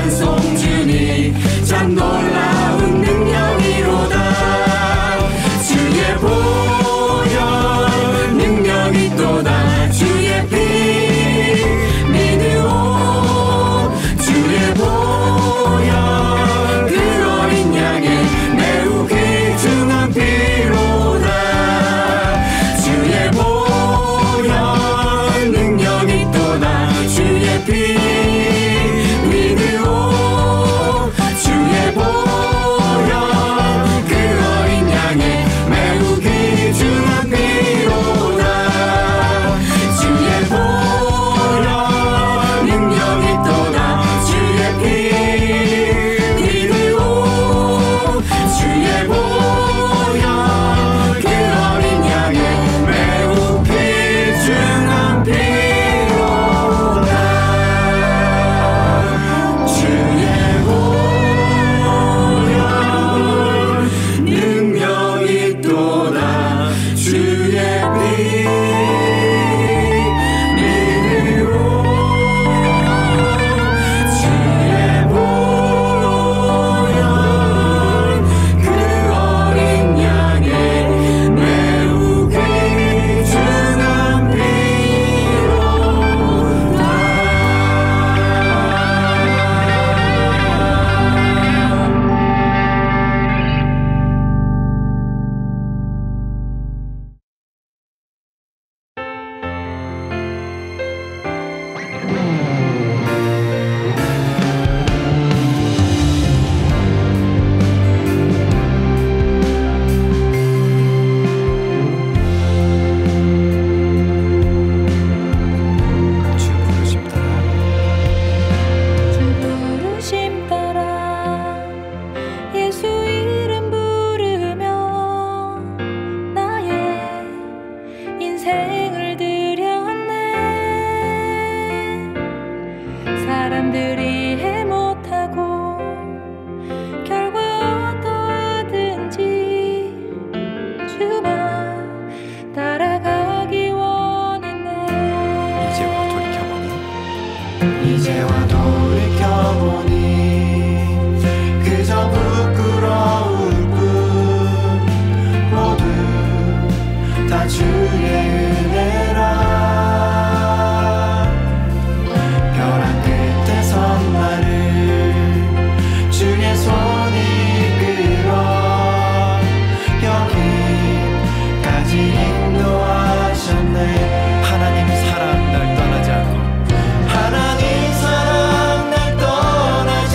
찬송 주니 참 놀라운 능력이로다. 주의 보혈 능력이 있도다. 주의 피 믿으오. 주의 보혈 그 어린 양의 매우 귀중한 피로다. 주의 보혈 능력이 있도다. 주의 피 믿으오. 주의 보혈 그 어린 양의 매우 귀중한 피로다. 주의 보혈 능력이 있도다. 주의 피 믿으오. 주의 보혈 그 어린 양의 매우 귀중한 피로다. 주의 보혈 능력이 있도다. 주의 피 믿으오. 주의 보혈 그 어린 양의 매우 귀중한 피로다. 주 부르심 따라 주 부르심 따라 예수 이름 부르며 나의 인생을 드렸네. 사람들이 해 못하고 결과 어떠하든지 주만 따라가기 원했네. 이제와 돌이켜보니 그저 부끄러울 뿐. 모두 다 주의 은혜라. 벼랑 끝에 선 나를 주의 손이 이끌어 여기까지 인도하셨네. 하나님 사랑 날 떠나지 않고. 하나님 사랑 날 떠나지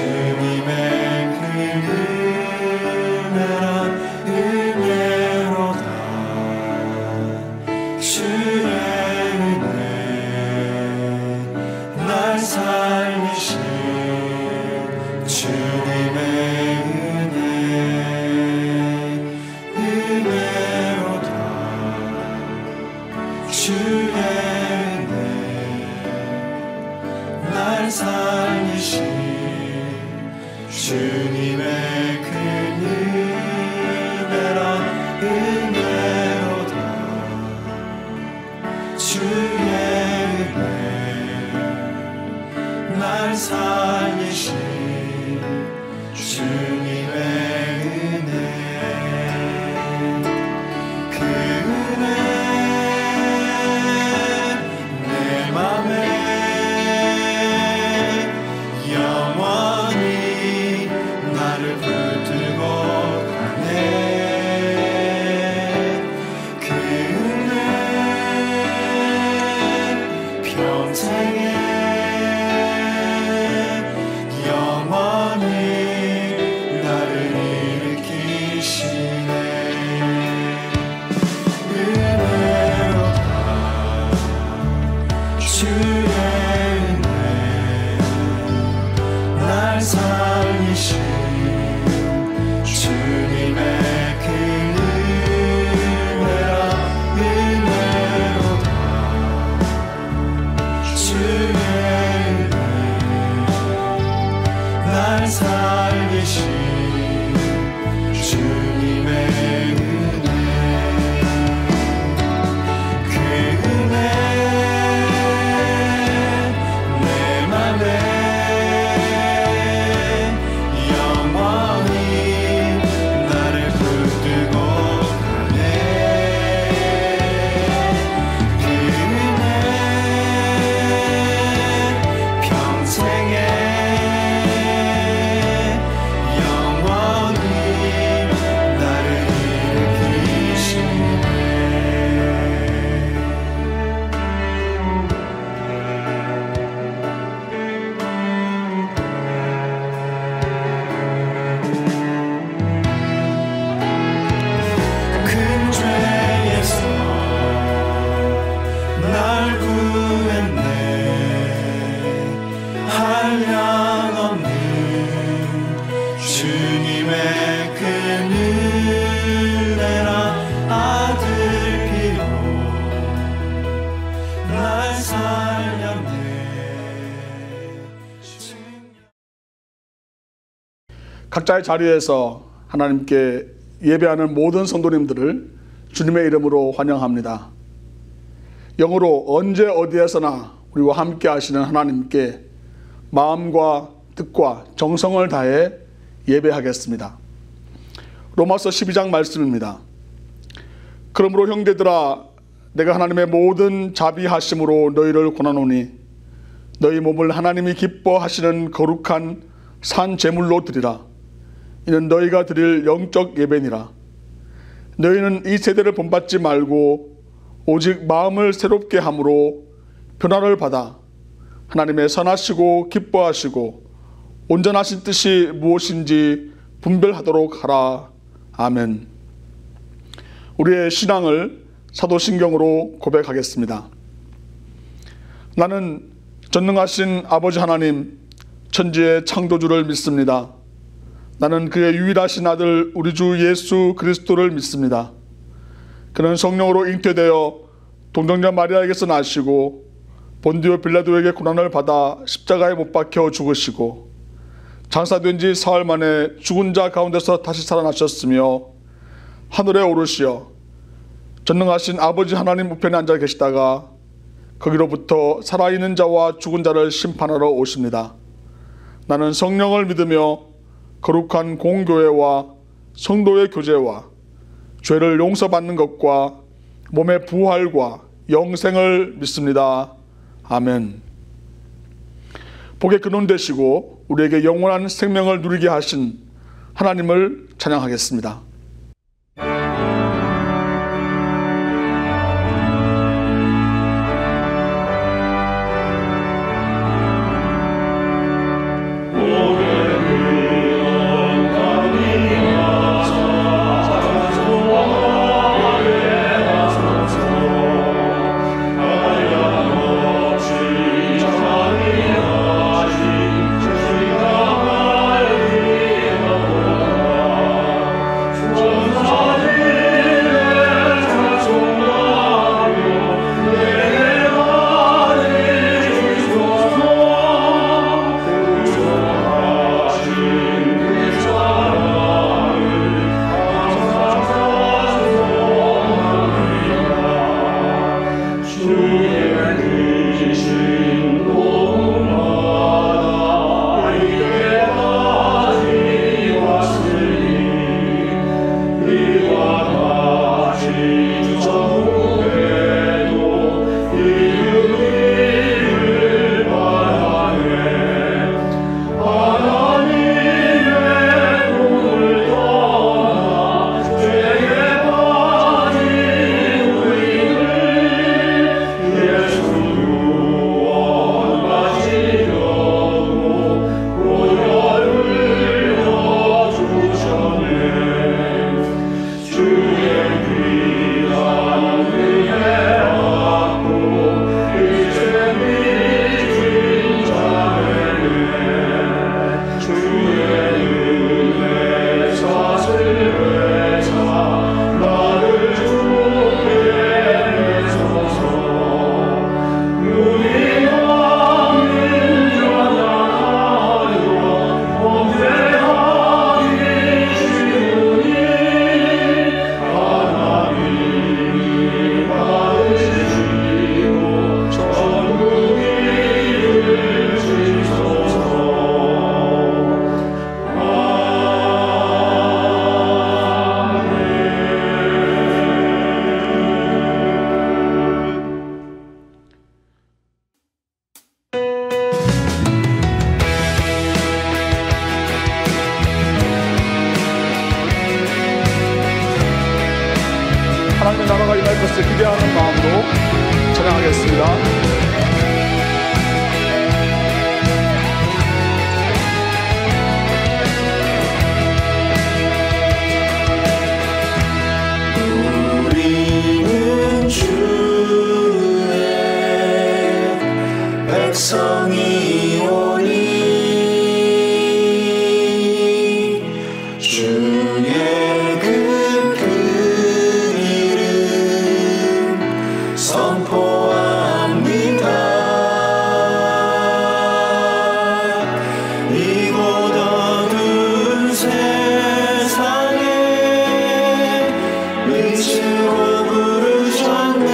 주님의 그 은혜란 은혜로다. 주의 은혜 날 살리신 주님의 은혜 은혜로다. 주의 은혜 날 살리신 주님의 그 은혜란 은혜로다. 주의 은혜 날 살리신 주님의 은혜. 그 은혜 내 맘에 영원히 나를 붙들고 가네. 그 은혜 평생에 영원히 나를 일으키시네. 은혜로다. 주의 은혜 날 살리신 주님의 그 은혜란 은혜로다. 주의 은혜 날 살리신 주님의 은혜. 그 은혜 내 맘에 영원히 나를 붙들고 가네. 그 은혜 평생에 영원히 나를 일으키시네. 큰 죄에서 날 구했네. 한량없는 주님의 그 은혜란 아들 피로 날 살렸네. 각자의 자리에서 하나님께 예배하는 모든 성도님들을 주님의 이름으로 환영합니다. 영으로 언제 어디에서나 우리와 함께 하시는 하나님께 마음과 뜻과 정성을 다해 예배하겠습니다. 로마서 12장 말씀입니다. 그러므로 형제들아, 내가 하나님의 모든 자비하심으로 너희를 권하노니 너희 몸을 하나님이 기뻐하시는 거룩한 산 제물로 드리라. 이는 너희가 드릴 영적 예배니라. 너희는 이 세대를 본받지 말고 오직 마음을 새롭게 함으로 변화를 받아 하나님의 선하시고 기뻐하시고 온전하신 뜻이 무엇인지 분별하도록 하라. 아멘. 우리의 신앙을 사도신경으로 고백하겠습니다. 나는 전능하신 아버지 하나님, 천지의 창조주를 믿습니다. 나는 그의 유일하신 아들 우리 주 예수 그리스도를 믿습니다. 그는 성령으로 잉태되어 동정녀 마리아에게서 나시고 본디오 빌라도에게 고난을 받아 십자가에 못 박혀 죽으시고 장사된 지 사흘 만에 죽은 자 가운데서 다시 살아나셨으며 하늘에 오르시어 전능하신 아버지 하나님 우편에 앉아 계시다가 거기로부터 살아있는 자와 죽은 자를 심판하러 오십니다. 나는 성령을 믿으며 거룩한 공교회와 성도의 교제와 죄를 용서받는 것과 몸의 부활과 영생을 믿습니다. 아멘. 복의 근원 되시고 우리에게 영원한 생명을 누리게 하신 하나님을 찬양하겠습니다. 오늘 안에서 기대하는 마음으로 찬양하겠습니다. 백성이오니 주의 그 이름 선포합니다. 이곳 어두운 세상에 빛으로 부르셨네.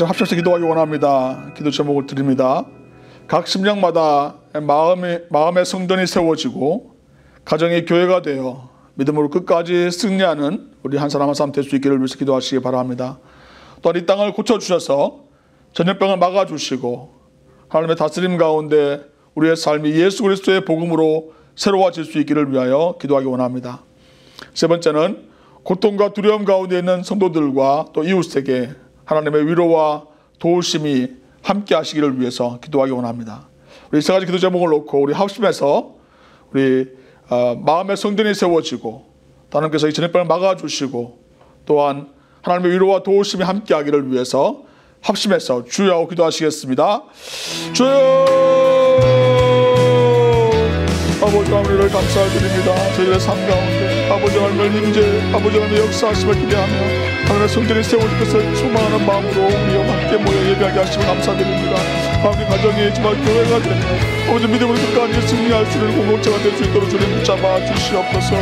같이 합심해서 기도하기 원합니다. 기도 제목을 드립니다. 각 심령마다 마음의 성전이 세워지고 가정의 교회가 되어 믿음으로 끝까지 승리하는 우리 한 사람 한 사람 될 수 있기를 위해서 기도하시기 바랍니다. 또한 이 땅을 고쳐주셔서 전염병을 막아주시고 하나님의 다스림 가운데 우리의 삶이 예수 그리스도의 복음으로 새로워질 수 있기를 위하여 기도하기 원합니다. 세 번째는 고통과 두려움 가운데 있는 성도들과 또 이웃에게 하나님의 위로와 도우심이 함께 하시기를 위해서 기도하기 원합니다. 우리 세 가지 기도 제목을 놓고 우리 합심해서 우리 마음의 성전이 세워지고 하나님께서 이 전염병을 막아주시고 또한 하나님의 위로와 도우심이 함께 하기를 위해서 합심해서 주여 하고 기도하시겠습니다. 주여! 아버지 하나님을 감사드립니다. 저희의 삶 가운데 아버지 하나님을 임재, 아버지 하나님의 역사하심을 기대하며 하나님의 성전이 세워질 것을 소망하는 마음으로 우리와 함께 모여 예배하게 하시면 감사드립니다. 아버지 가정이 정말 교회가 되며 아버지 믿음으로 끝까지 승리할 수 있는 공동체가 될 수 있도록 주님 붙잡아 주시옵소서.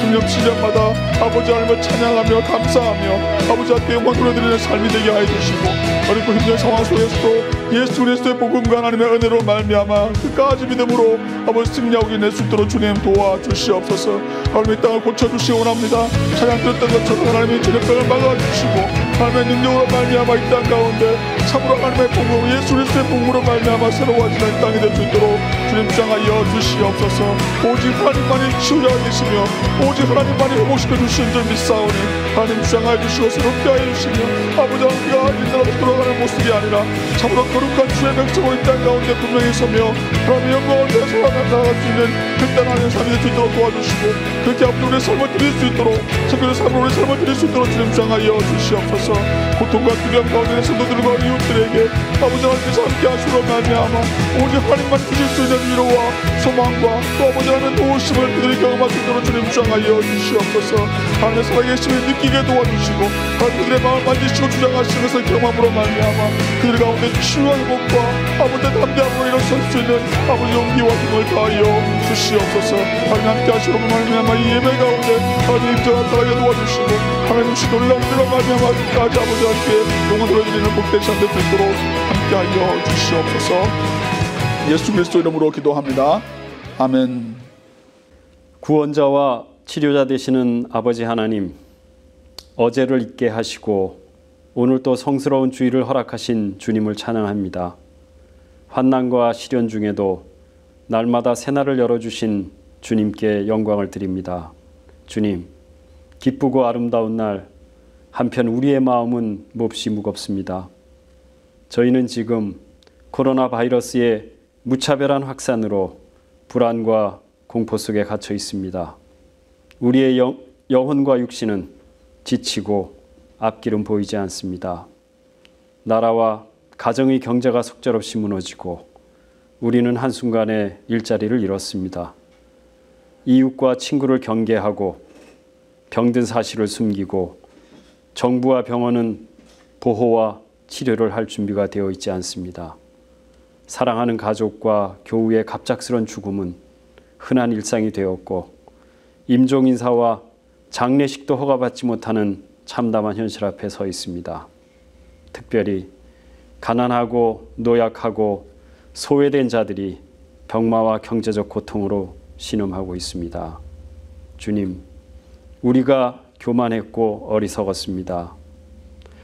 금년 7년마다 아버지 하나님을 찬양하며 감사하며 아버지 앞에 영광 돌려드리는 삶이 되게 하여 주시고 어렵고 힘든 상황 속에서도 예수 그리스도의 복음과 하나님의 은혜로 말미암아 끝까지 믿음으로 아버지 승리하고 낼 수 있도록 주님 도와주시옵소서. 하나님 이 땅을 고쳐주시기 원합니다. 찬양 드렸던 것처럼 하나님의 전염병을 막아주시고 하나님의 능력으로 말미암아 이 땅 가운데 참으로 하나님의 복음 예수 그리스도의 복음으로 말미암아 새로워지는 이 땅이 될 수 있도록 주님 주장하여 주시옵소서. 오직 하나님만이 치유자가 계시며 오직 하나님만이 회복시켜 주시는 줄 믿사오니 하나님 주장하여 주시고 새롭게 하여 주시며 아버지 우리가 인내로 돌아가는 모습이 아니라 참으로 거룩한 주의 백성으로 이 땅 가운데 분명히 서며 하나님의 영광을 위해서 나아갈 수 있는 극단한 삶이 될 수 있도록 도와주시고 그렇게 앞으로 우리의 삶을 드릴 수 있도록 성경의 삶으로 우리의 삶을 드릴 수 있도록 주님 주장하여 주시옵소서. 고통과 두려움 가운데 성도들과 이웃들에게 아버지 하나님께서 함께 하시로 말미암아 오직 하나님만 주실 수 있는 위로와 소망과 또 아버지 하나님의 도우심을 그들이 경험할 수 있도록 주님 주장하여 주시옵소서. 하나님의 살아계심을 느끼게 도와주시고 하나님 그들의 마음을 만지시고 주장하시는 것을 경험으로 말미암아 그들 가운데 치유와 회복과 아버지 담대함으로 일어설 수 있는 아버지 용기와 힘을 다하여 주시옵소서. 하나님 함께 하시로 말미암아 이 예배 가운데 하나님 입장을 살아게 도와주시고 하나님 주신 놀라운 은혜로 말미암아 끝까지 아버지 하나님께 영광 돌려드리는 복된 시간 될 수 있도록 함께하여 주시옵소서. 예수 그리스도 이름으로 기도합니다. 아멘. 구원자와 치료자 되시는 아버지 하나님, 어제를 잊게 하시고 오늘 또 성스러운 주일을 허락하신 주님을 찬양합니다. 환난과 시련 중에도 날마다 새날을 열어주신 주님께 영광을 드립니다. 주님, 기쁘고 아름다운 날, 한편 우리의 마음은 몹시 무겁습니다. 저희는 지금 코로나 바이러스의 무차별한 확산으로 불안과 공포 속에 갇혀 있습니다. 우리의 영혼과 육신은 지치고 앞길은 보이지 않습니다. 나라와 가정의 경제가 속절없이 무너지고 우리는 한순간에 일자리를 잃었습니다. 이웃과 친구를 경계하고 병든 사실을 숨기고 정부와 병원은 보호와 치료를 할 준비가 되어 있지 않습니다. 사랑하는 가족과 교우의 갑작스런 죽음은 흔한 일상이 되었고 임종 인사와 장례식도 허가받지 못하는 참담한 현실 앞에 서 있습니다. 특별히 가난하고 노약하고 소외된 자들이 병마와 경제적 고통으로 신음하고 있습니다. 주님, 우리가 교만했고 어리석었습니다.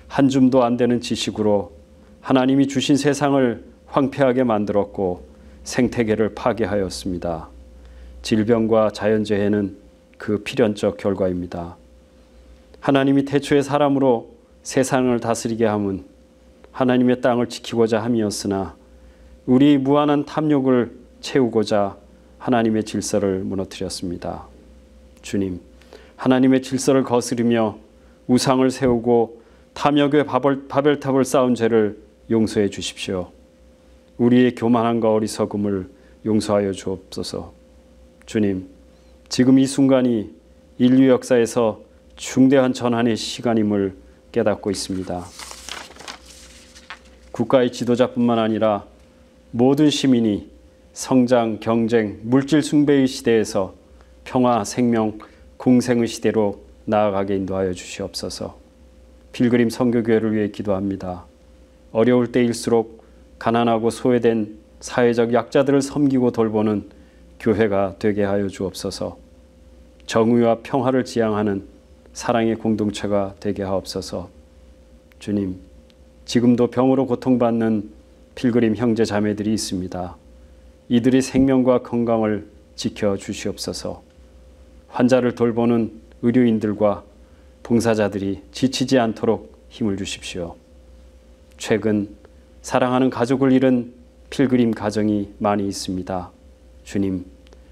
한 줌도 안 되는 지식으로 하나님이 주신 세상을 황폐하게 만들었고 생태계를 파괴하였습니다. 질병과 자연재해는 그 필연적 결과입니다. 하나님이 태초에 사람으로 세상을 다스리게 함은 하나님의 땅을 지키고자 함이었으나 우리 무한한 탐욕을 채우고자 하나님의 질서를 무너뜨렸습니다. 주님, 하나님의 질서를 거스르며 우상을 세우고 탐욕의 바벨탑을 쌓은 죄를 용서해 주십시오. 우리의 교만함과 어리석음을 용서하여 주옵소서. 주님, 지금 이 순간이 인류 역사에서 중대한 전환의 시간임을 깨닫고 있습니다. 국가의 지도자뿐만 아니라 모든 시민이 성장, 경쟁, 물질 숭배의 시대에서 평화, 생명, 공생의 시대로 나아가게 인도하여 주시옵소서. 필그림 선교교회를 위해 기도합니다. 어려울 때일수록 가난하고 소외된 사회적 약자들을 섬기고 돌보는 교회가 되게 하여 주옵소서. 정의와 평화를 지향하는 사랑의 공동체가 되게 하옵소서. 주님, 지금도 병으로 고통받는 필그림 형제 자매들이 있습니다. 이들의 생명과 건강을 지켜 주시옵소서. 환자를 돌보는 의료인들과 봉사자들이 지치지 않도록 힘을 주십시오. 최근 사랑하는 가족을 잃은 필그림 가정이 많이 있습니다. 주님,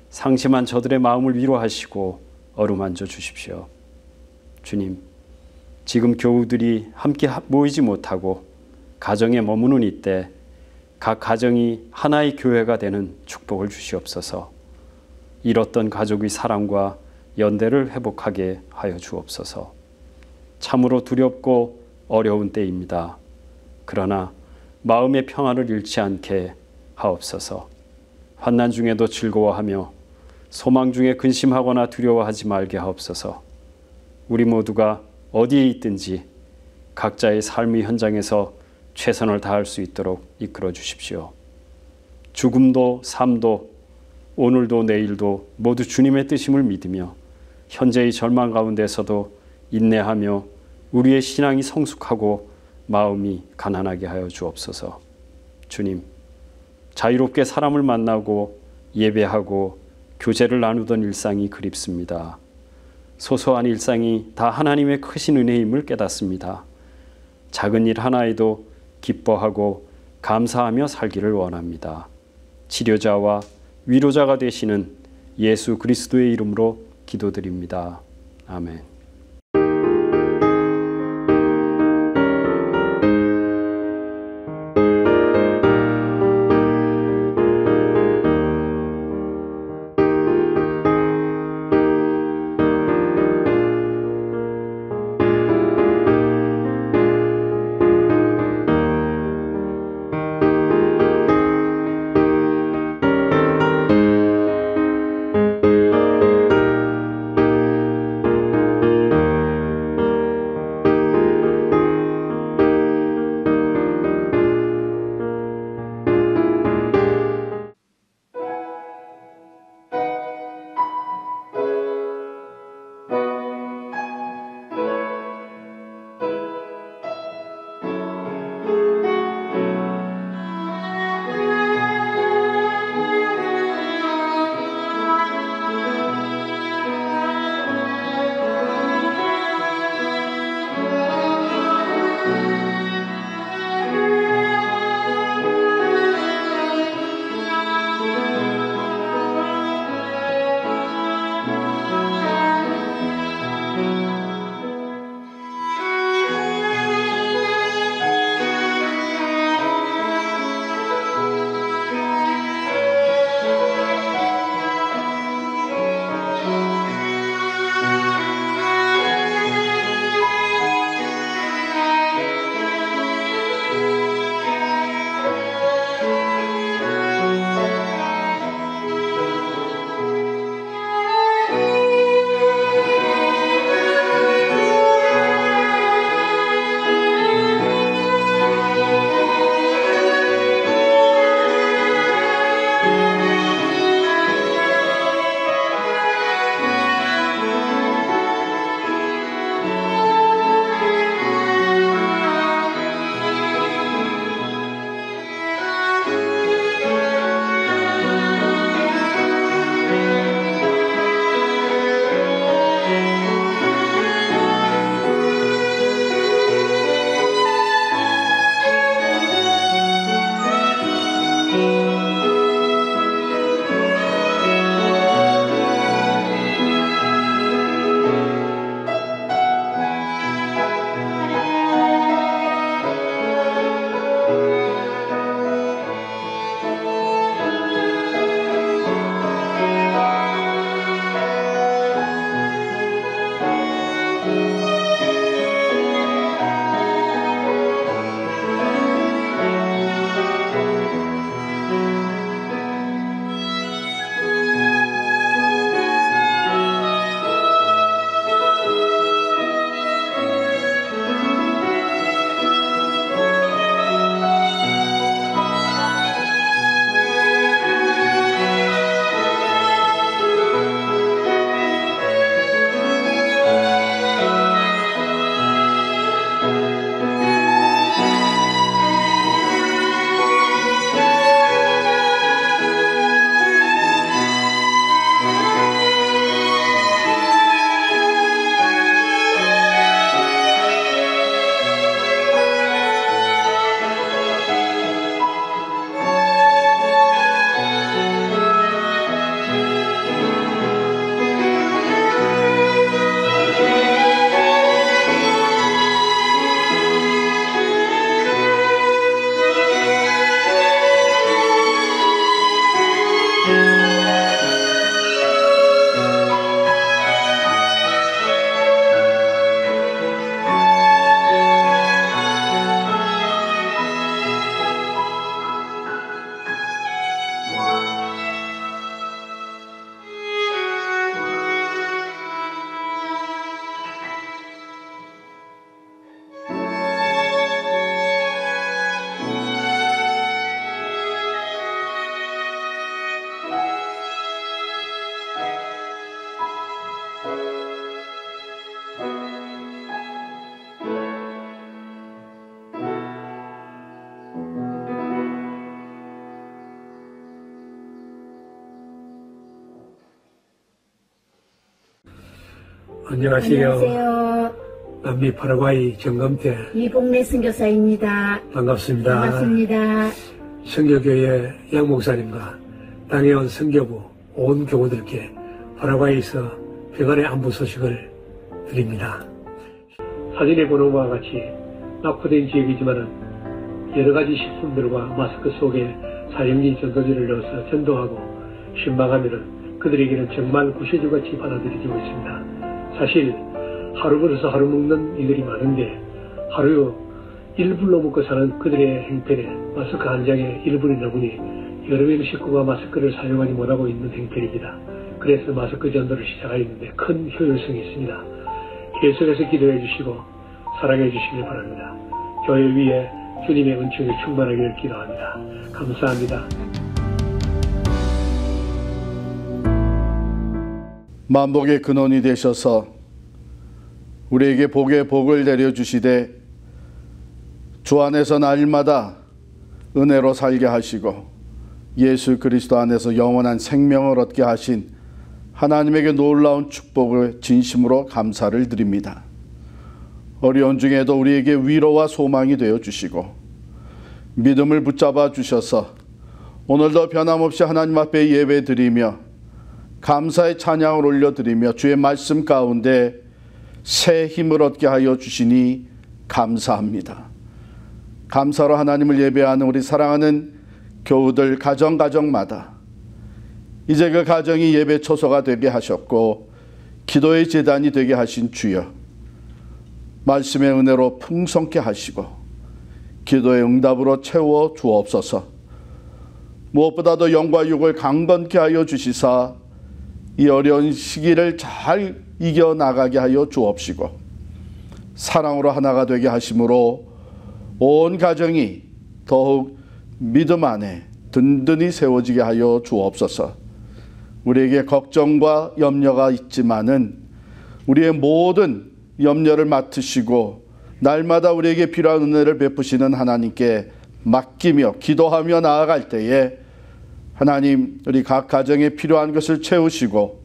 상심한 저들의 마음을 위로하시고 어루만져 주십시오. 주님, 지금 교우들이 함께 모이지 못하고 가정에 머무는 이때 각 가정이 하나의 교회가 되는 축복을 주시옵소서. 잃었던 가족의 사랑과 연대를 회복하게 하여 주옵소서. 참으로 두렵고 어려운 때입니다. 그러나 마음의 평안을 잃지 않게 하옵소서. 환난 중에도 즐거워하며 소망 중에 근심하거나 두려워하지 말게 하옵소서. 우리 모두가 어디에 있든지 각자의 삶의 현장에서 최선을 다할 수 있도록 이끌어 주십시오. 죽음도 삶도 오늘도 내일도 모두 주님의 뜻임을 믿으며 현재의 절망 가운데서도 인내하며 우리의 신앙이 성숙하고 마음이 가난하게 하여 주옵소서. 주님, 자유롭게 사람을 만나고 예배하고 교제를 나누던 일상이 그립습니다. 소소한 일상이 다 하나님의 크신 은혜임을 깨닫습니다. 작은 일 하나에도 기뻐하고 감사하며 살기를 원합니다. 치료자와 위로자가 되시는 예수 그리스도의 이름으로 기도드립니다. 아멘. 안녕하세요. 안녕하세요. 남미 파라과이 정검태 이봉래 선교사입니다. 반갑습니다. 반갑습니다. 선교교회 양목사님과 땅에 온 선교부 온 교우들께 파라과이에서 병안의 안부 소식을 드립니다. 사진에 보는 바와 같이 낙후된 지역이지만 여러 가지 식품들과 마스크 속에 사형리 전도지를 넣어서 전도하고 신방하면 그들에게는 정말 구세주같이 받아들여지고 있습니다. 사실 하루 벌어서 하루 먹는 이들이 많은데 하루 1불로 먹고 사는 그들의 행편에 마스크 한 장에 1불이 넘으니 여러 명 식구가 마스크를 사용하지 못하고 있는 행편입니다. 그래서 마스크 전도를 시작하였는데 큰 효율성이 있습니다. 계속해서 기도해 주시고 사랑해 주시길 바랍니다. 교회 위에 주님의 은총이 충만하기를 기도합니다. 감사합니다. 만복의 근원이 되셔서 우리에게 복의 복을 내려주시되 주 안에서 날마다 은혜로 살게 하시고 예수 그리스도 안에서 영원한 생명을 얻게 하신 하나님에게 놀라운 축복을 진심으로 감사를 드립니다. 어려운 중에도 우리에게 위로와 소망이 되어 주시고 믿음을 붙잡아 주셔서 오늘도 변함없이 하나님 앞에 예배 드리며 감사의 찬양을 올려드리며 주의 말씀 가운데 새 힘을 얻게 하여 주시니 감사합니다. 감사로 하나님을 예배하는 우리 사랑하는 교우들 가정마다 이제 그 가정이 예배 초소가 되게 하셨고 기도의 제단이 되게 하신 주여, 말씀의 은혜로 풍성케 하시고 기도의 응답으로 채워 주옵소서. 무엇보다도 영과 육을 강건케 하여 주시사 이 어려운 시기를 잘 이겨나가게 하여 주옵시고 사랑으로 하나가 되게 하심으로 온 가정이 더욱 믿음 안에 든든히 세워지게 하여 주옵소서. 우리에게 걱정과 염려가 있지만은 우리의 모든 염려를 맡으시고 날마다 우리에게 필요한 은혜를 베푸시는 하나님께 맡기며 기도하며 나아갈 때에 하나님 우리 각 가정에 필요한 것을 채우시고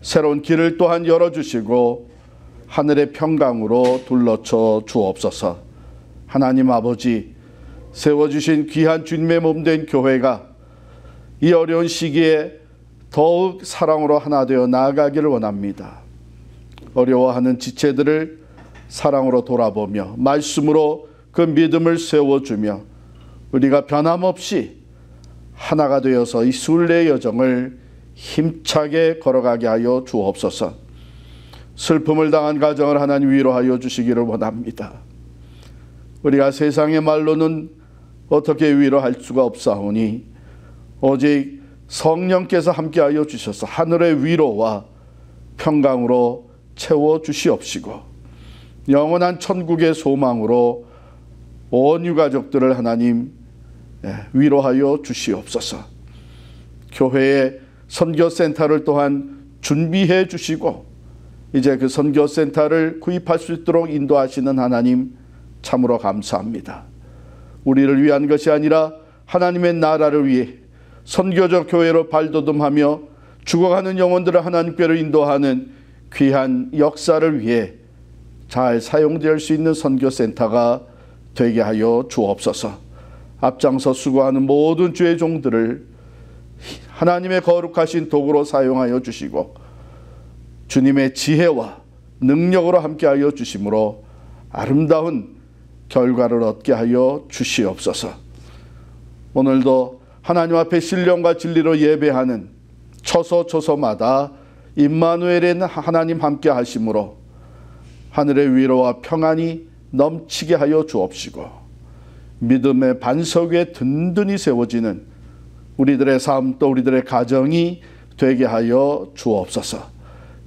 새로운 길을 또한 열어주시고 하늘의 평강으로 둘러쳐 주옵소서. 하나님 아버지, 세워주신 귀한 주님의 몸된 교회가 이 어려운 시기에 더욱 사랑으로 하나 되어 나아가기를 원합니다. 어려워하는 지체들을 사랑으로 돌아보며 말씀으로 그 믿음을 세워주며 우리가 변함없이 하나가 되어서 이 순례의 여정을 힘차게 걸어가게 하여 주옵소서. 슬픔을 당한 가정을 하나님 위로하여 주시기를 원합니다. 우리가 세상의 말로는 어떻게 위로할 수가 없사오니 오직 성령께서 함께하여 주셔서 하늘의 위로와 평강으로 채워 주시옵시고 영원한 천국의 소망으로 온 유가족들을 하나님 위로하여 주시옵소서. 교회의 선교센터를 또한 준비해 주시고 이제 그 선교센터를 구입할 수 있도록 인도하시는 하나님 참으로 감사합니다. 우리를 위한 것이 아니라 하나님의 나라를 위해 선교적 교회로 발돋움하며 죽어가는 영혼들을 하나님께로 인도하는 귀한 역사를 위해 잘 사용될 수 있는 선교센터가 되게 하여 주옵소서. 앞장서 수고하는 모든 주의 종들을 하나님의 거룩하신 도구로 사용하여 주시고 주님의 지혜와 능력으로 함께하여 주심으로 아름다운 결과를 얻게 하여 주시옵소서. 오늘도 하나님 앞에 신령과 진리로 예배하는 처소마다 임마누엘의 하나님 함께 하심으로 하늘의 위로와 평안이 넘치게 하여 주옵시고 믿음의 반석 위에 든든히 세워지는 우리들의 삶 또 우리들의 가정이 되게 하여 주옵소서.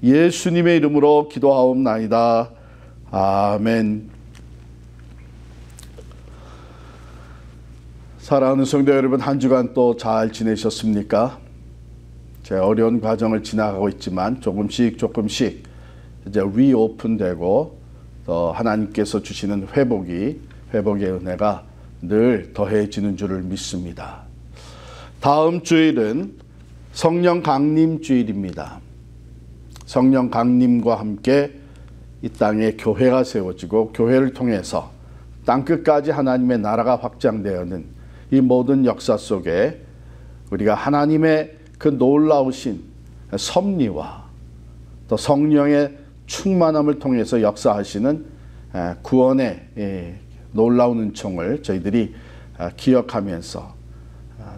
예수님의 이름으로 기도하옵나이다. 아멘. 사랑하는 성도 여러분, 한 주간 또 잘 지내셨습니까? 제 어려운 과정을 지나가고 있지만 조금씩 이제 리오픈되고 또 하나님께서 주시는 회복의 은혜가 늘 더해지는 줄을 믿습니다. 다음 주일은 성령 강림 주일입니다. 성령 강림과 함께 이 땅에 교회가 세워지고 교회를 통해서 땅끝까지 하나님의 나라가 확장되어는 이 모든 역사 속에 우리가 하나님의 그 놀라우신 섭리와 또 성령의 충만함을 통해서 역사하시는 구원의 놀라운 은총을 저희들이 기억하면서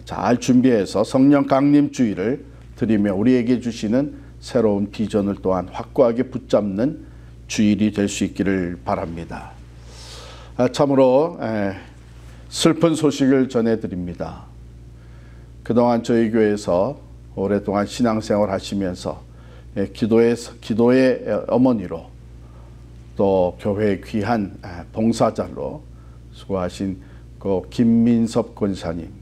잘 준비해서 성령 강림 주의를 드리며 우리에게 주시는 새로운 비전을 또한 확고하게 붙잡는 주일이 될 수 있기를 바랍니다. 참으로 슬픈 소식을 전해드립니다. 그동안 저희 교회에서 오랫동안 신앙생활 하시면서 기도의 어머니로 또 교회의 귀한 봉사자로 수고하신 그 김민섭 권사님,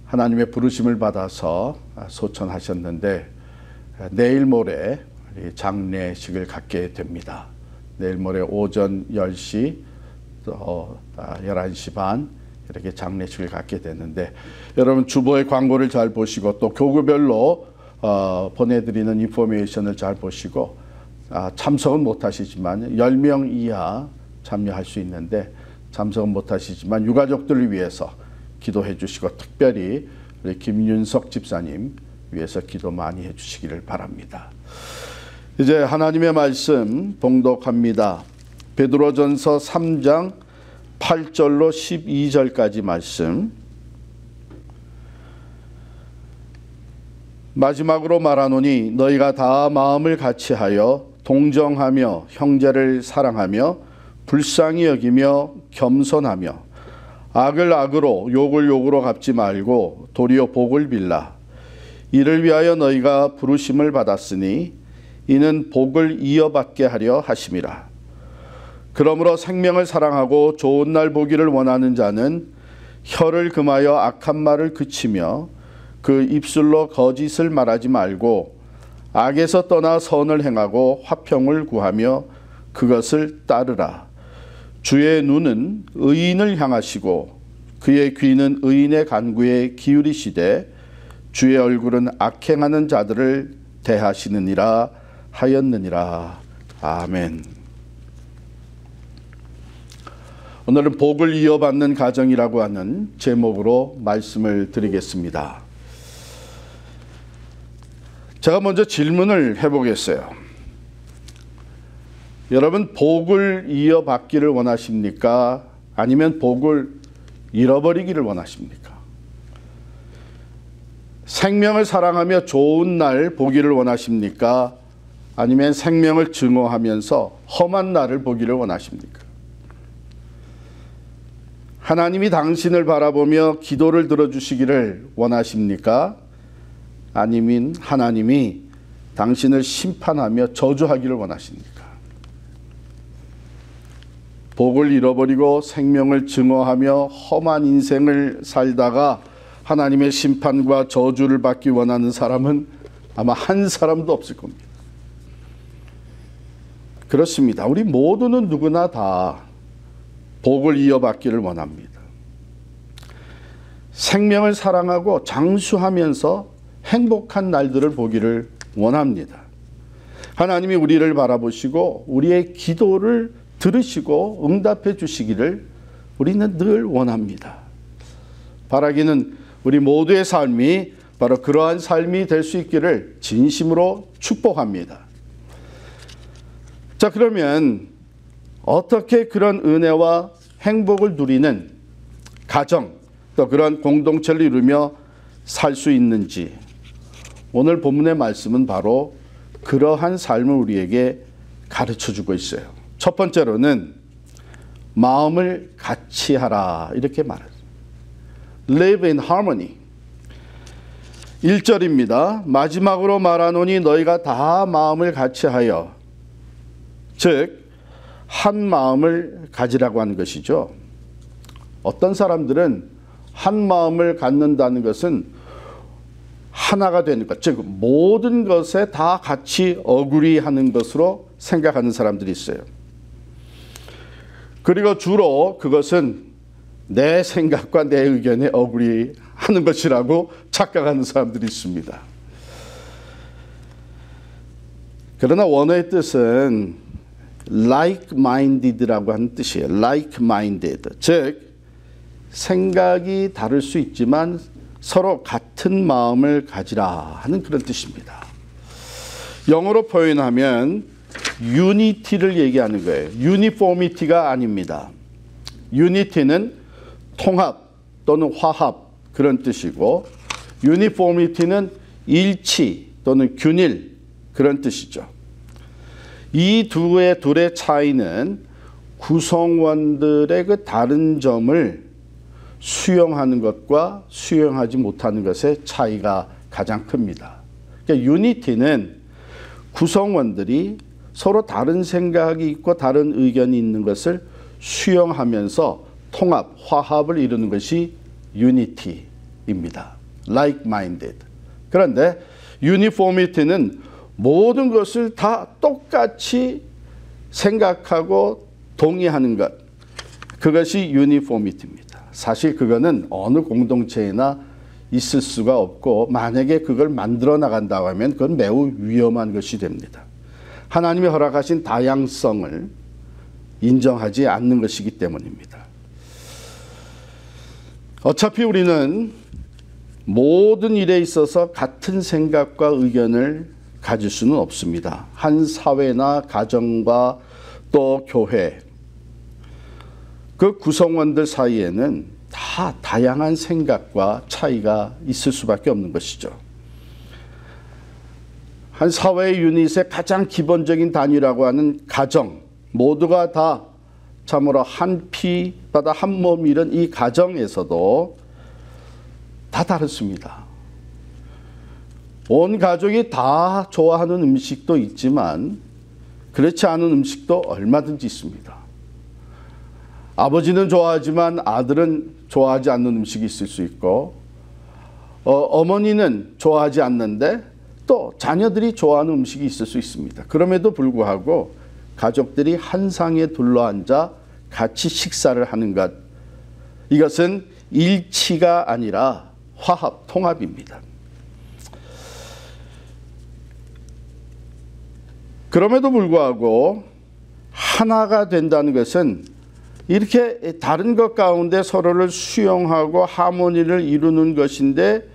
하나님의 부르심을 받아서 소천하셨는데 내일 모레 장례식을 갖게 됩니다. 내일 모레 오전 10시 또 11시 반 이렇게 장례식을 갖게 되는데 여러분 주보의 광고를 잘 보시고 또 교구별로 보내드리는 인포메이션을 잘 보시고 참석은 못하시지만 10명 이하 참여할 수 있는데 참석은 못하시지만 유가족들을 위해서 기도해 주시고 특별히 우리 김윤석 집사님 위해서 기도 많이 해 주시기를 바랍니다. 이제 하나님의 말씀 봉독합니다. 베드로전서 3장 8절로 12절까지 말씀. 마지막으로 말하노니 너희가 다 마음을 같이하여 동정하며 형제를 사랑하며 불쌍히 여기며 겸손하며 악을 악으로 욕을 욕으로 갚지 말고 도리어 복을 빌라. 이를 위하여 너희가 부르심을 받았으니 이는 복을 이어받게 하려 하심이라. 그러므로 생명을 사랑하고 좋은 날 보기를 원하는 자는 혀를 금하여 악한 말을 그치며 그 입술로 거짓을 말하지 말고 악에서 떠나 선을 행하고 화평을 구하며 그것을 따르라. 주의 눈은 의인을 향하시고 그의 귀는 의인의 간구에 기울이시되 주의 얼굴은 악행하는 자들을 대하시느니라 하였느니라. 아멘. 오늘은 복을 이어받는 가정이라고 하는 제목으로 말씀을 드리겠습니다. 제가 먼저 질문을 해보겠어요. 여러분, 복을 이어받기를 원하십니까? 아니면 복을 잃어버리기를 원하십니까? 생명을 사랑하며 좋은 날 보기를 원하십니까? 아니면 생명을 증오하면서 험한 날을 보기를 원하십니까? 하나님이 당신을 바라보며 기도를 들어주시기를 원하십니까? 아니면 하나님이 당신을 심판하며 저주하기를 원하십니까? 복을 잃어버리고 생명을 증오하며 험한 인생을 살다가 하나님의 심판과 저주를 받기 원하는 사람은 아마 한 사람도 없을 겁니다. 그렇습니다. 우리 모두는 누구나 다 복을 이어받기를 원합니다. 생명을 사랑하고 장수하면서 행복한 날들을 보기를 원합니다. 하나님이 우리를 바라보시고 우리의 기도를 들으시고 응답해 주시기를 우리는 늘 원합니다. 바라기는 우리 모두의 삶이 바로 그러한 삶이 될 수 있기를 진심으로 축복합니다. 자, 그러면 어떻게 그런 은혜와 행복을 누리는 가정, 또 그런 공동체를 이루며 살 수 있는지, 오늘 본문의 말씀은 바로 그러한 삶을 우리에게 가르쳐주고 있어요. 첫 번째로는 마음을 같이 하라 이렇게 말합니다. Live in harmony. 1절입니다. 마지막으로 말하노니 너희가 다 마음을 같이 하여, 즉 한 마음을 가지라고 하는 것이죠. 어떤 사람들은 한 마음을 갖는다는 것은 하나가 되는 것, 즉 모든 것에 다 같이 어그리하는 것으로 생각하는 사람들이 있어요. 그리고 주로 그것은 내 생각과 내 의견에 어그리하는 것이라고 착각하는 사람들이 있습니다. 그러나 원어의 뜻은 like-minded라고 하는 뜻이에요. like-minded. 즉 생각이 다를 수 있지만 서로 같은 마음을 가지라 하는 그런 뜻입니다. 영어로 표현하면 unity를 얘기하는 거예요. uniformity가 아닙니다. unity는 통합 또는 화합 그런 뜻이고 uniformity는 일치 또는 균일 그런 뜻이죠. 이 둘의 차이는 구성원들의 그 다른 점을 수용하는 것과 수용하지 못하는 것의 차이가 가장 큽니다. 그러니까 유니티는 구성원들이 서로 다른 생각이 있고 다른 의견이 있는 것을 수용하면서 통합, 화합을 이루는 것이 유니티입니다. like-minded. 그런데 uniformity는 모든 것을 다 똑같이 생각하고 동의하는 것. 그것이 uniformity입니다. 사실 그거는 어느 공동체에나 있을 수가 없고 만약에 그걸 만들어 나간다고 하면 그건 매우 위험한 것이 됩니다. 하나님이 허락하신 다양성을 인정하지 않는 것이기 때문입니다. 어차피 우리는 모든 일에 있어서 같은 생각과 의견을 가질 수는 없습니다. 한 사회나 가정과 또 교회, 그 구성원들 사이에는 다 다양한 생각과 차이가 있을 수밖에 없는 것이죠. 한 사회의 유닛의 가장 기본적인 단위라고 하는 가정, 모두가 다 참으로 한 피바다 한 몸 이런 이 가정에서도 다 다릅니다. 온 가족이 다 좋아하는 음식도 있지만 그렇지 않은 음식도 얼마든지 있습니다. 아버지는 좋아하지만 아들은 좋아하지 않는 음식이 있을 수 있고 어머니는 좋아하지 않는데 또 자녀들이 좋아하는 음식이 있을 수 있습니다. 그럼에도 불구하고 가족들이 한 상에 둘러앉아 같이 식사를 하는 것, 이것은 일치가 아니라 화합, 통합입니다. 그럼에도 불구하고 하나가 된다는 것은 이렇게 다른 것 가운데 서로를 수용하고 하모니를 이루는 것인데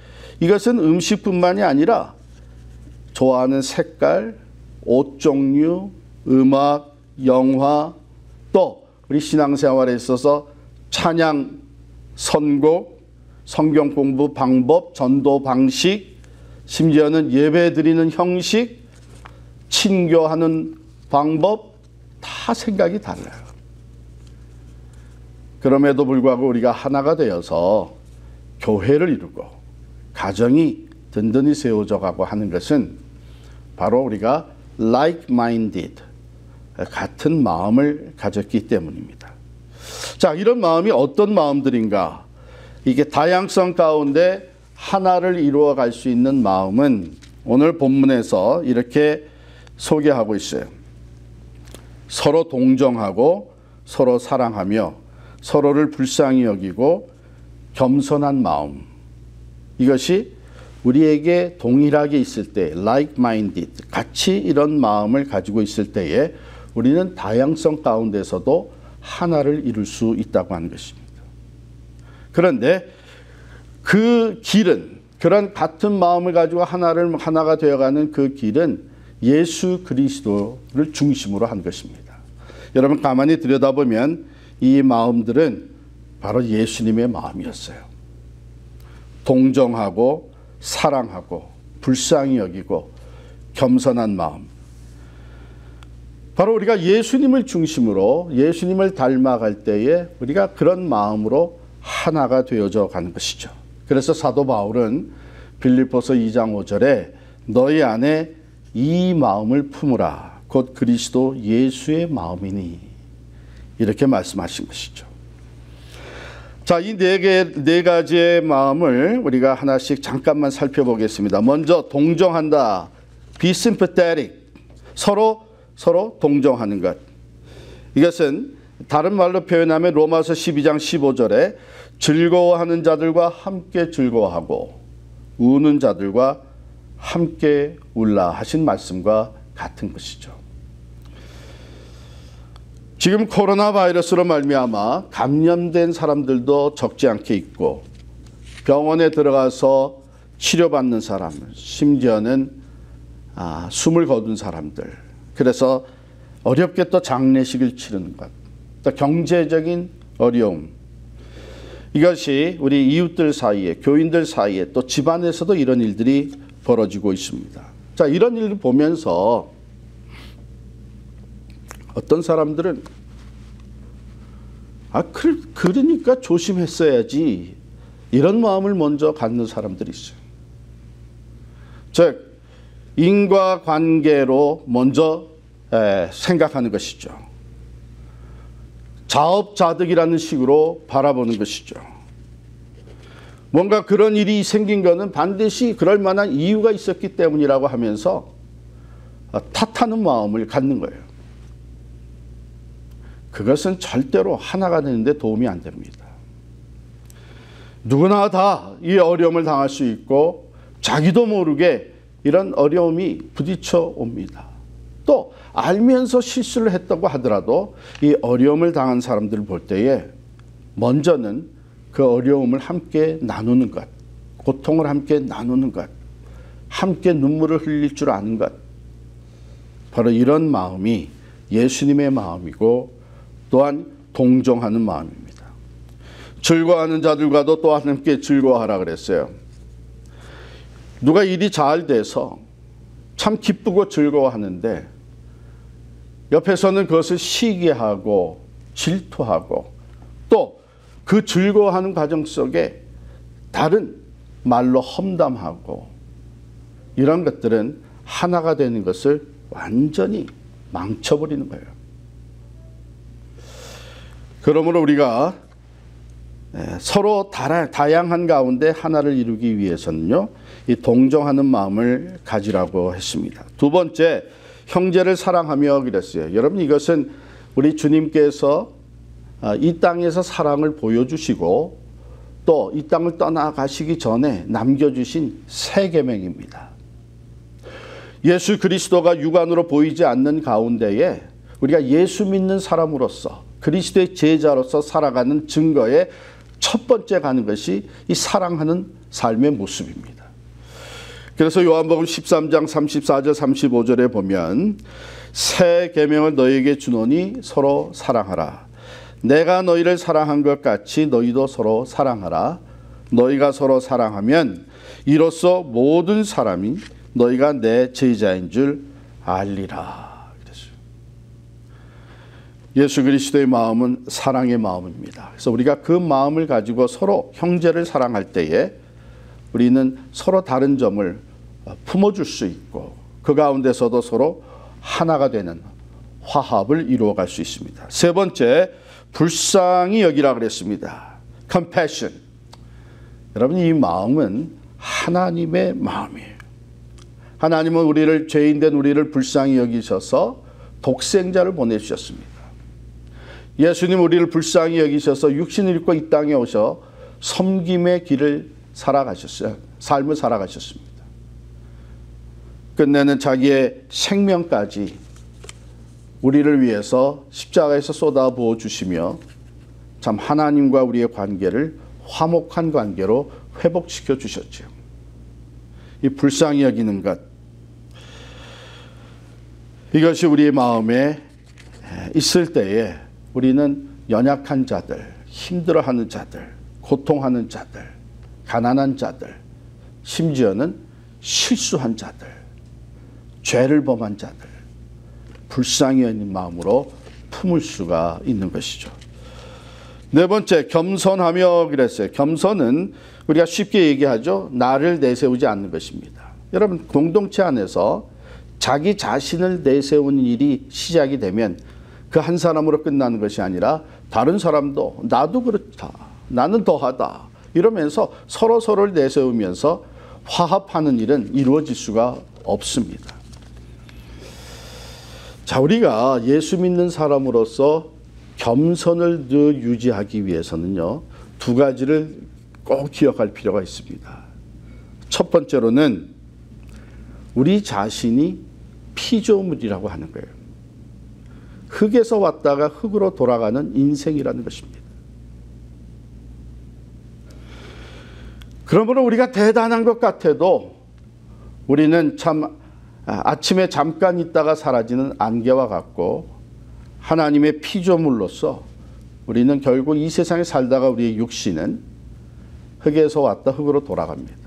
이것은 음식뿐만이 아니라 좋아하는 색깔, 옷 종류, 음악, 영화, 또 우리 신앙생활에 있어서 찬양, 선곡, 성경 공부 방법, 전도 방식, 심지어는 예배 드리는 형식, 친교하는 방법 다 생각이 달라요. 그럼에도 불구하고 우리가 하나가 되어서 교회를 이루고 가정이 든든히 세워져 가고 하는 것은 바로 우리가 like-minded, 같은 마음을 가졌기 때문입니다. 자, 이런 마음이 어떤 마음들인가? 이게 다양성 가운데 하나를 이루어 갈 수 있는 마음은 오늘 본문에서 이렇게 소개하고 있어요. 서로 동정하고 서로 사랑하며 서로를 불쌍히 여기고 겸손한 마음. 이것이 우리에게 동일하게 있을 때, like-minded, 같이 이런 마음을 가지고 있을 때에 우리는 다양성 가운데서도 하나를 이룰 수 있다고 하는 것입니다. 그런데 그 길은, 그런 같은 마음을 가지고 하나가 되어가는 그 길은 예수 그리스도를 중심으로 한 것입니다. 여러분 가만히 들여다보면 이 마음들은 바로 예수님의 마음이었어요. 동정하고 사랑하고 불쌍히 여기고 겸손한 마음. 바로 우리가 예수님을 중심으로 예수님을 닮아갈 때에 우리가 그런 마음으로 하나가 되어져 가는 것이죠. 그래서 사도 바울은 빌립보서 2장 5절에 너희 안에 이 마음을 품으라. 곧 그리스도 예수의 마음이니. 이렇게 말씀하신 것이죠. 자, 이 네 가지의 마음을 우리가 하나씩 잠깐만 살펴보겠습니다. 먼저 동정한다. Be sympathetic. 서로 동정하는 것. 이것은 다른 말로 표현하면 로마서 12장 15절에 즐거워하는 자들과 함께 즐거워하고 우는 자들과 함께 울라 하신 말씀과 같은 것이죠. 지금 코로나 바이러스로 말미암아 감염된 사람들도 적지 않게 있고 병원에 들어가서 치료받는 사람, 심지어는 숨을 거둔 사람들, 그래서 어렵게 또 장례식을 치르는 것, 또 경제적인 어려움, 이것이 우리 이웃들 사이에, 교인들 사이에, 또 집안에서도 이런 일들이 벌어지고 있습니다. 자, 이런 일을 보면서 어떤 사람들은 그러니까 조심했어야지, 이런 마음을 먼저 갖는 사람들이 있어요. 즉 인과관계로 먼저 생각하는 것이죠. 자업자득이라는 식으로 바라보는 것이죠. 뭔가 그런 일이 생긴 것은 반드시 그럴 만한 이유가 있었기 때문이라고 하면서 탓하는 마음을 갖는 거예요. 그것은 절대로 하나가 되는데 도움이 안 됩니다. 누구나 다 이 어려움을 당할 수 있고 자기도 모르게 이런 어려움이 부딪혀 옵니다. 또 알면서 실수를 했다고 하더라도 이 어려움을 당한 사람들을 볼 때에 먼저는 그 어려움을 함께 나누는 것, 고통을 함께 나누는 것, 함께 눈물을 흘릴 줄 아는 것, 바로 이런 마음이 예수님의 마음이고 또한 동정하는 마음입니다. 즐거워하는 자들과도 또한 함께 즐거워하라 그랬어요. 누가 일이 잘 돼서 참 기쁘고 즐거워하는데 옆에서는 그것을 시기하고 질투하고 또 그 즐거워하는 과정 속에 다른 말로 험담하고 이런 것들은 하나가 되는 것을 완전히 망쳐버리는 거예요. 그러므로 우리가 서로 다양한 가운데 하나를 이루기 위해서는요, 이 동정하는 마음을 가지라고 했습니다. 두 번째, 형제를 사랑하며 그랬어요. 여러분, 이것은 우리 주님께서 이 땅에서 사랑을 보여주시고 또 이 땅을 떠나가시기 전에 남겨주신 새 계명입니다. 예수 그리스도가 육안으로 보이지 않는 가운데에 우리가 예수 믿는 사람으로서 그리스도의 제자로서 살아가는 증거의 첫 번째 가는 것이 이 사랑하는 삶의 모습입니다. 그래서 요한복음 13장 34절 35절에 보면 새 계명을 너희에게 주노니 서로 사랑하라. 내가 너희를 사랑한 것 같이 너희도 서로 사랑하라. 너희가 서로 사랑하면 이로써 모든 사람이 너희가 내 제자인 줄 알리라. 그랬어요. 예수 그리스도의 마음은 사랑의 마음입니다. 그래서 우리가 그 마음을 가지고 서로 형제를 사랑할 때에 우리는 서로 다른 점을 품어줄 수 있고 그 가운데서도 서로 하나가 되는 화합을 이루어갈 수 있습니다. 세 번째, 불쌍히 여기라 그랬습니다. compassion. 여러분, 이 마음은 하나님의 마음이에요. 하나님은 우리를, 죄인된 우리를 불쌍히 여기셔서 독생자를 보내주셨습니다. 예수님 우리를 불쌍히 여기셔서 육신을 입고 이 땅에 오셔 섬김의 길을 살아가셨어요. 삶을 살아가셨습니다. 끝내는 자기의 생명까지 우리를 위해서 십자가에서 쏟아부어 주시며 참 하나님과 우리의 관계를 화목한 관계로 회복시켜 주셨죠. 이 불쌍히 여기는 것, 이것이 우리의 마음에 있을 때에 우리는 연약한 자들, 힘들어하는 자들, 고통하는 자들, 가난한 자들, 심지어는 실수한 자들, 죄를 범한 자들, 불쌍히 여기는 마음으로 품을 수가 있는 것이죠. 네 번째, 겸손하며 그랬어요. 겸손은 우리가 쉽게 얘기하죠. 나를 내세우지 않는 것입니다. 여러분, 공동체 안에서 자기 자신을 내세우는 일이 시작이 되면 그 한 사람으로 끝나는 것이 아니라 다른 사람도 나도 그렇다, 나는 더하다 이러면서 서로를 내세우면서 화합하는 일은 이루어질 수가 없습니다. 자, 우리가 예수 믿는 사람으로서 겸손을 더 유지하기 위해서는요, 두 가지를 꼭 기억할 필요가 있습니다. 첫 번째로는 우리 자신이 피조물이라고 하는 거예요. 흙에서 왔다가 흙으로 돌아가는 인생이라는 것입니다. 그러므로 우리가 대단한 것 같아도 우리는 참 아침에 잠깐 있다가 사라지는 안개와 같고 하나님의 피조물로서 우리는 결국 이 세상에 살다가 우리의 육신은 흙에서 왔다 흙으로 돌아갑니다.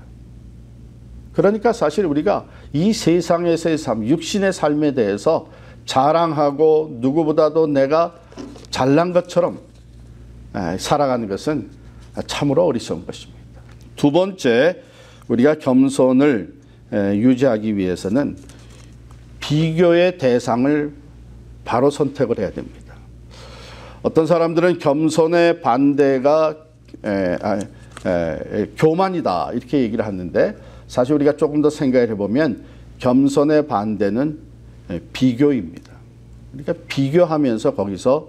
그러니까 사실 우리가 이 세상에서의 삶, 육신의 삶에 대해서 자랑하고 누구보다도 내가 잘난 것처럼 살아가는 것은 참으로 어리석은 것입니다. 두 번째, 우리가 겸손을 유지하기 위해서는 비교의 대상을 바로 선택을 해야 됩니다. 어떤 사람들은 겸손의 반대가 교만이다 이렇게 얘기를 하는데 사실 우리가 조금 더 생각을 해보면 겸손의 반대는 비교입니다. 그러니까 비교하면서 거기서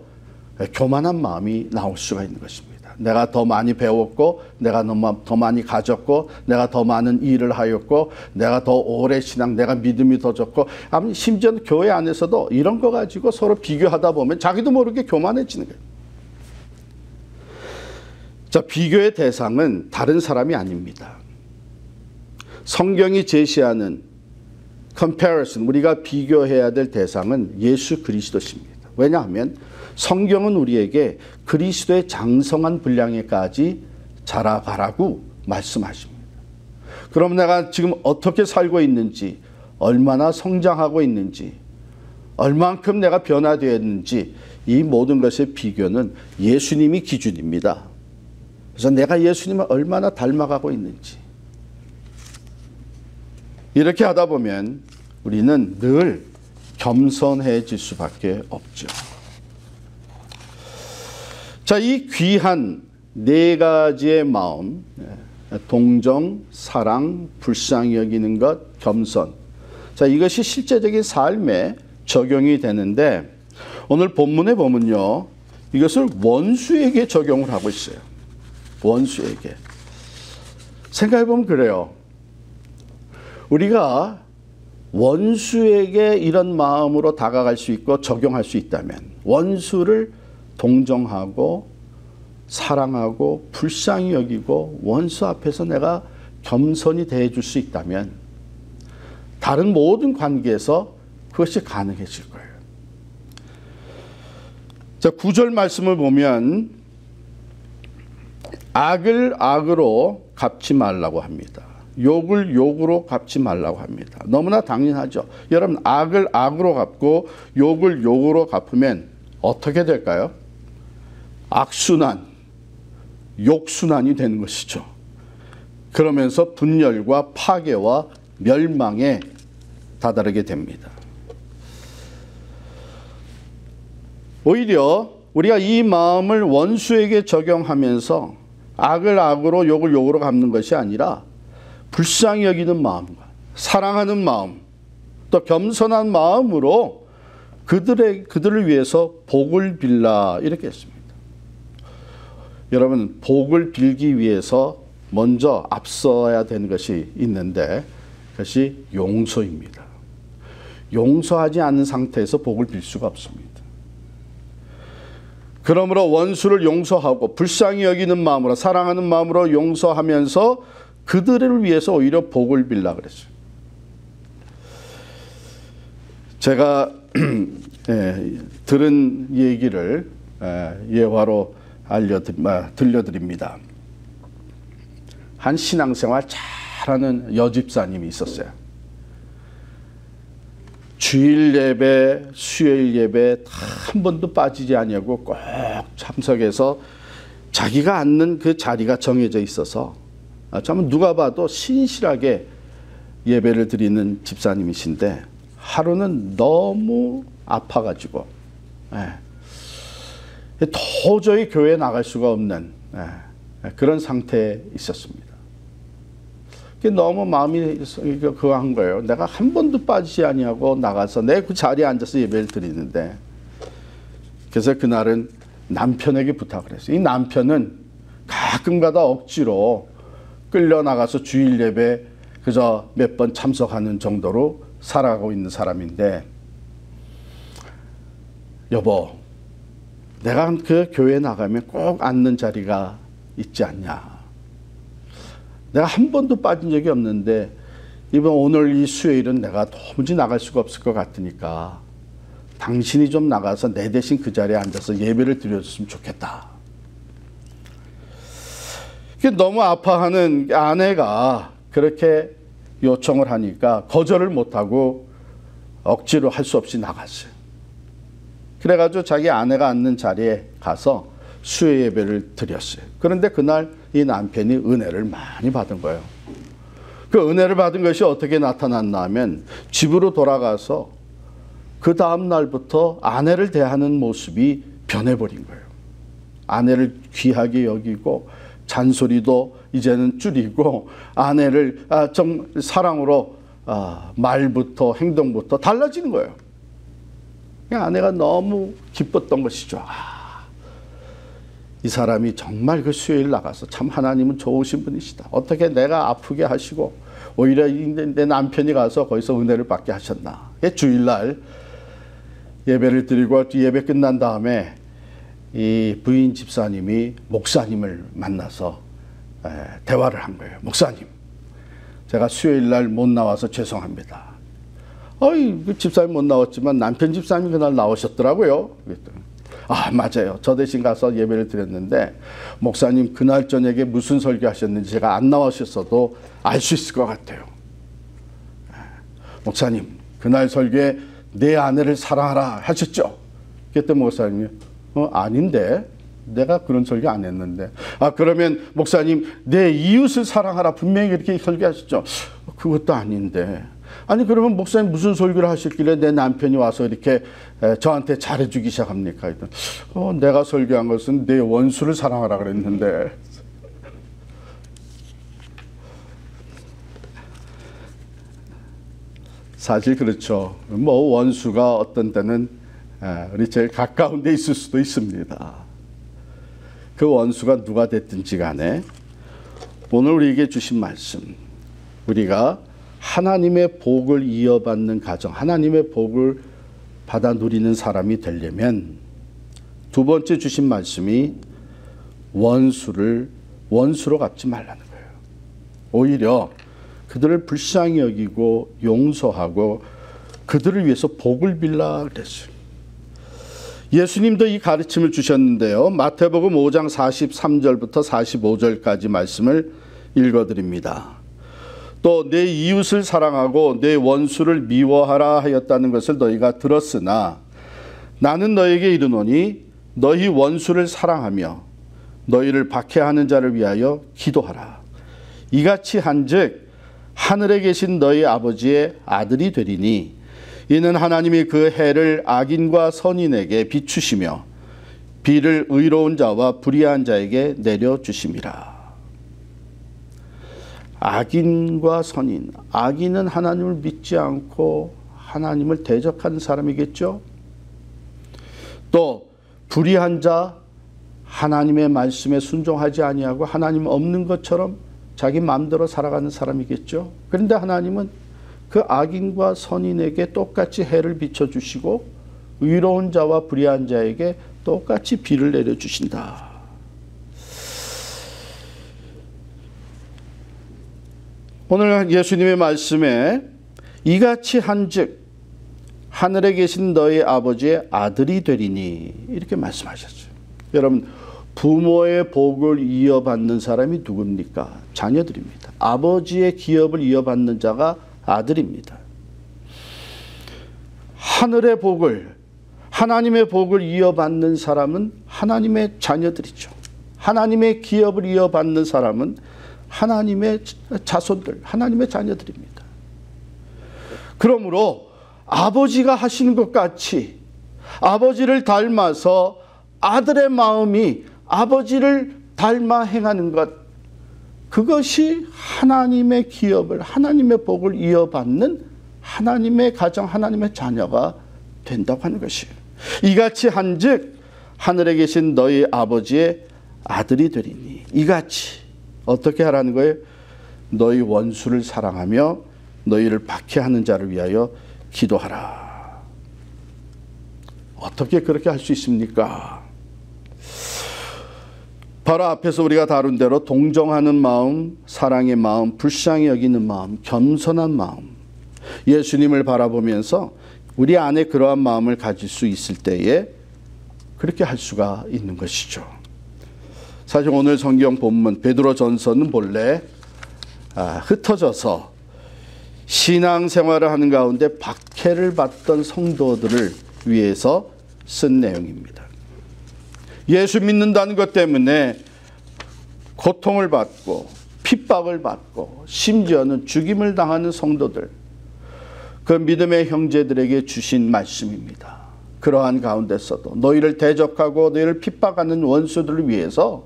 교만한 마음이 나올 수가 있는 것입니다. 내가 더 많이 배웠고 내가 더 많이 가졌고 내가 더 많은 일을 하였고 내가 더 오래 신앙, 내가 믿음이 더 좋고 심지어 교회 안에서도 이런 거 가지고 서로 비교하다 보면 자기도 모르게 교만해지는 거예요. 자, 비교의 대상은 다른 사람이 아닙니다. 성경이 제시하는 comparison, 우리가 비교해야 될 대상은 예수 그리스도십니다. 왜냐하면 성경은 우리에게 그리스도의 장성한 분량에까지 자라가라고 말씀하십니다. 그럼 내가 지금 어떻게 살고 있는지, 얼마나 성장하고 있는지, 얼만큼 내가 변화되었는지 이 모든 것의 비교는 예수님이 기준입니다. 그래서 내가 예수님을 얼마나 닮아가고 있는지 이렇게 하다 보면 우리는 늘 겸손해질 수밖에 없죠. 자, 이 귀한 네 가지의 마음, 동정, 사랑, 불쌍히 여기는 것, 겸손. 자, 이것이 실제적인 삶에 적용이 되는데 오늘 본문에 보면요, 이것을 원수에게 적용을 하고 있어요. 원수에게. 생각해보면 그래요. 우리가 원수에게 이런 마음으로 다가갈 수 있고 적용할 수 있다면, 원수를 동정하고 사랑하고 불쌍히 여기고 원수 앞에서 내가 겸손히 대해줄 수 있다면 다른 모든 관계에서 그것이 가능해질 거예요. 자, 9절 말씀을 보면 악을 악으로 갚지 말라고 합니다. 욕을 욕으로 갚지 말라고 합니다. 너무나 당연하죠. 여러분, 악을 악으로 갚고 욕을 욕으로 갚으면 어떻게 될까요? 악순환, 욕순환이 되는 것이죠. 그러면서 분열과 파괴와 멸망에 다다르게 됩니다. 오히려 우리가 이 마음을 원수에게 적용하면서 악을 악으로 욕을 욕으로 갚는 것이 아니라 불쌍히 여기는 마음과 사랑하는 마음, 또 겸손한 마음으로 그들을 위해서 복을 빌라 이렇게 했습니다. 여러분, 복을 빌기 위해서 먼저 앞서야 되는 것이 있는데 그것이 용서입니다. 용서하지 않은 상태에서 복을 빌 수가 없습니다. 그러므로 원수를 용서하고 불쌍히 여기는 마음으로, 사랑하는 마음으로 용서하면서 그들을 위해서 오히려 복을 빌라 그랬어요. 제가 들은 얘기를 예화로 들려드립니다. 한 신앙생활 잘하는 여집사님이 있었어요. 주일 예배, 수요일 예배 한 번도 빠지지 아니하고 꼭 참석해서 자기가 앉는 그 자리가 정해져 있어서 참 누가 봐도 신실하게 예배를 드리는 집사님이신데 하루는 너무 아파가지고 도저히 교회에 나갈 수가 없는 그런 상태에 있었습니다. 너무 마음이 그거 한 거예요. 내가 한 번도 빠지지 아니하고 나가서 내 그 자리에 앉아서 예배를 드리는데, 그래서 그날은 남편에게 부탁을 했어요. 이 남편은 가끔가다 억지로 끌려 나가서 주일 예배 그저 몇 번 참석하는 정도로 살아가고 있는 사람인데, 여보, 내가 그 교회 나가면 꼭 앉는 자리가 있지 않냐. 내가 한 번도 빠진 적이 없는데 이번 오늘 이 수요일은 내가 도무지 나갈 수가 없을 것 같으니까 당신이 좀 나가서 내 대신 그 자리에 앉아서 예배를 드려줬으면 좋겠다. 너무 아파하는 아내가 그렇게 요청을 하니까 거절을 못하고 억지로 할 수 없이 나갔어요. 그래가지고 자기 아내가 앉는 자리에 가서 수요 예배를 드렸어요. 그런데 그날 이 남편이 은혜를 많이 받은 거예요. 그 은혜를 받은 것이 어떻게 나타났나 하면 집으로 돌아가서 그 다음 날부터 아내를 대하는 모습이 변해버린 거예요. 아내를 귀하게 여기고 잔소리도 이제는 줄이고 아내를 좀 사랑으로 말부터 행동부터 달라지는 거예요. 아내가 너무 기뻤던 것이죠. 이 사람이 정말 그 수요일 나가서 참 하나님은 좋으신 분이시다. 어떻게 내가 아프게 하시고 오히려 내 남편이 가서 거기서 은혜를 받게 하셨나. 주일날 예배를 드리고 예배 끝난 다음에 이 부인 집사님이 목사님을 만나서 대화를 한 거예요. 목사님, 제가 수요일날 못 나와서 죄송합니다. 그 집사님 못 나왔지만 남편 집사님이 그날 나오셨더라고요. 그랬더니 맞아요. 저 대신 가서 예배를 드렸는데 목사님 그날 저녁에 무슨 설교하셨는지 제가 안 나오셨어도 알 수 있을 것 같아요. 목사님 그날 설교에 내 아내를 사랑하라 하셨죠? 그랬더니 목사님이 아닌데 내가 그런 설교 안 했는데. 그러면 목사님 내 이웃을 사랑하라 분명히 그렇게 설교하셨죠? 그것도 아닌데. 아니 그러면 목사님 무슨 설교를 하셨길래 내 남편이 와서 이렇게 저한테 잘해주기 시작합니까? 내가 설교한 것은 내 원수를 사랑하라 그랬는데. 사실 그렇죠. 원수가 어떤 때는 우리 제일 가까운 데 있을 수도 있습니다. 그 원수가 누가 됐든지 간에 오늘 우리에게 주신 말씀, 우리가 하나님의 복을 이어받는 가정, 하나님의 복을 받아 누리는 사람이 되려면 두 번째 주신 말씀이 원수를 원수로 갚지 말라는 거예요. 오히려 그들을 불쌍히 여기고 용서하고 그들을 위해서 복을 빌라 그랬어요. 예수님도 이 가르침을 주셨는데요. 마태복음 5장 43절부터 45절까지 말씀을 읽어드립니다. 또 내 이웃을 사랑하고 내 원수를 미워하라 하였다는 것을 너희가 들었으나 나는 너희에게 이르노니 너희 원수를 사랑하며 너희를 박해하는 자를 위하여 기도하라. 이같이 한즉 하늘에 계신 너희 아버지의 아들이 되리니 이는 하나님이 그 해를 악인과 선인에게 비추시며 비를 의로운 자와 불의한 자에게 내려주심이라. 악인과 선인, 악인은 하나님을 믿지 않고 하나님을 대적하는 사람이겠죠. 또 불의한 자, 하나님의 말씀에 순종하지 아니하고 하나님 없는 것처럼 자기 마음대로 살아가는 사람이겠죠. 그런데 하나님은 그 악인과 선인에게 똑같이 해를 비춰주시고 의로운 자와 불의한 자에게 똑같이 비를 내려주신다. 오늘 예수님의 말씀에 이같이 한즉 하늘에 계신 너희 아버지의 아들이 되리니 이렇게 말씀하셨어요. 여러분, 부모의 복을 이어받는 사람이 누굽니까? 자녀들입니다. 아버지의 기업을 이어받는 자가 아들입니다. 하늘의 복을, 하나님의 복을 이어받는 사람은 하나님의 자녀들이죠. 하나님의 기업을 이어받는 사람은 하나님의 자손들, 하나님의 자녀들입니다. 그러므로 아버지가 하시는 것 같이 아버지를 닮아서 아들의 마음이 아버지를 닮아 행하는 것, 그것이 하나님의 기업을, 하나님의 복을 이어받는 하나님의 가정, 하나님의 자녀가 된다고 하는 것이에요. 이같이 한즉 하늘에 계신 너희 아버지의 아들이 되리니. 이같이 어떻게 하라는 거예요? 너희 원수를 사랑하며 너희를 박해하는 자를 위하여 기도하라. 어떻게 그렇게 할 수 있습니까? 바로 앞에서 우리가 다룬 대로 동정하는 마음, 사랑의 마음, 불쌍히 여기는 마음, 겸손한 마음, 예수님을 바라보면서 우리 안에 그러한 마음을 가질 수 있을 때에 그렇게 할 수가 있는 것이죠. 사실 오늘 성경 본문 베드로전서는 본래 흩어져서 신앙생활을 하는 가운데 박해를 받던 성도들을 위해서 쓴 내용입니다. 예수 믿는다는 것 때문에 고통을 받고 핍박을 받고 심지어는 죽임을 당하는 성도들, 그 믿음의 형제들에게 주신 말씀입니다. 그러한 가운데서도 너희를 대적하고 너희를 핍박하는 원수들을 위해서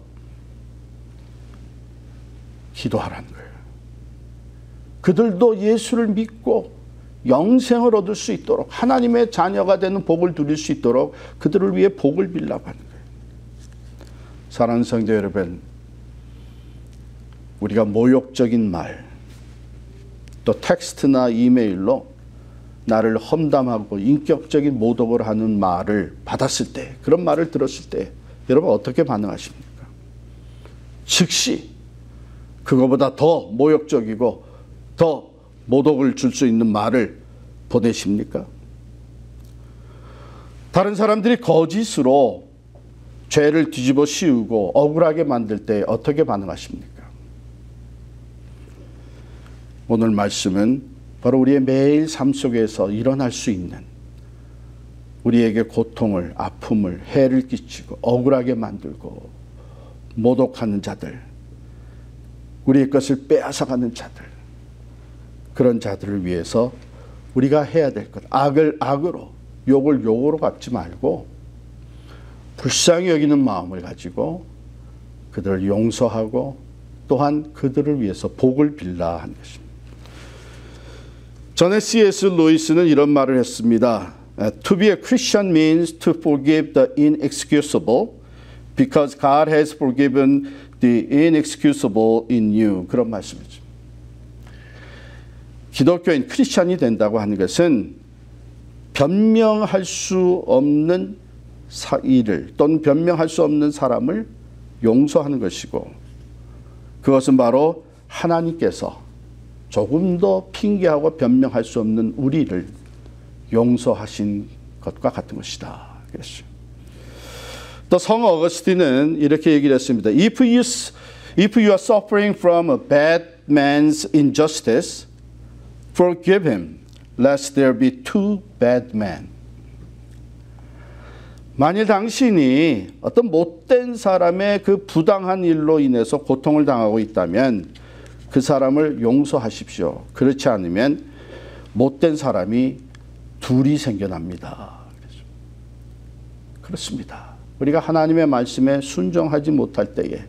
기도하라는 거예요. 그들도 예수를 믿고 영생을 얻을 수 있도록, 하나님의 자녀가 되는 복을 누릴 수 있도록 그들을 위해 복을 빌라고 하는 거예요. 사랑하는 성도 여러분, 우리가 모욕적인 말, 또 텍스트나 이메일로 나를 험담하고 인격적인 모독을 하는 말을 받았을 때, 그런 말을 들었을 때 여러분 어떻게 반응하십니까? 즉시 그거보다 더 모욕적이고 더 모독을 줄 수 있는 말을 보내십니까? 다른 사람들이 거짓으로 죄를 뒤집어 씌우고 억울하게 만들 때 어떻게 반응하십니까? 오늘 말씀은 바로 우리의 매일 삶 속에서 일어날 수 있는, 우리에게 고통을, 아픔을, 해를 끼치고 억울하게 만들고 모독하는 자들, 우리의 것을 빼앗아가는 자들, 그런 자들을 위해서 우리가 해야 될 것, 악을 악으로, 욕을 욕으로 갚지 말고 불쌍히 여기는 마음을 가지고 그들을 용서하고 또한 그들을 위해서 복을 빌라 하는 것입니다. 전에 C.S. 루이스는 이런 말을 했습니다. To be a Christian means to forgive the inexcusable because God has forgiven the inexcusable in you. 그런 말씀이죠. 기독교인 크리스찬이 된다고 하는 것은 변명할 수 없는 일을 또는 변명할 수 없는 사람을 용서하는 것이고, 그것은 바로 하나님께서 조금 더 핑계하고 변명할 수 없는 우리를 용서하신 것과 같은 것이다. 그랬어요. 또 성 어거스틴은 이렇게 얘기를 했습니다. If you are suffering from a bad man's injustice, forgive him, lest there be two bad men. 만일 당신이 어떤 못된 사람의 그 부당한 일로 인해서 고통을 당하고 있다면 그 사람을 용서하십시오. 그렇지 않으면 못된 사람이 둘이 생겨납니다. 그렇습니다. 우리가 하나님의 말씀에 순종하지 못할 때에,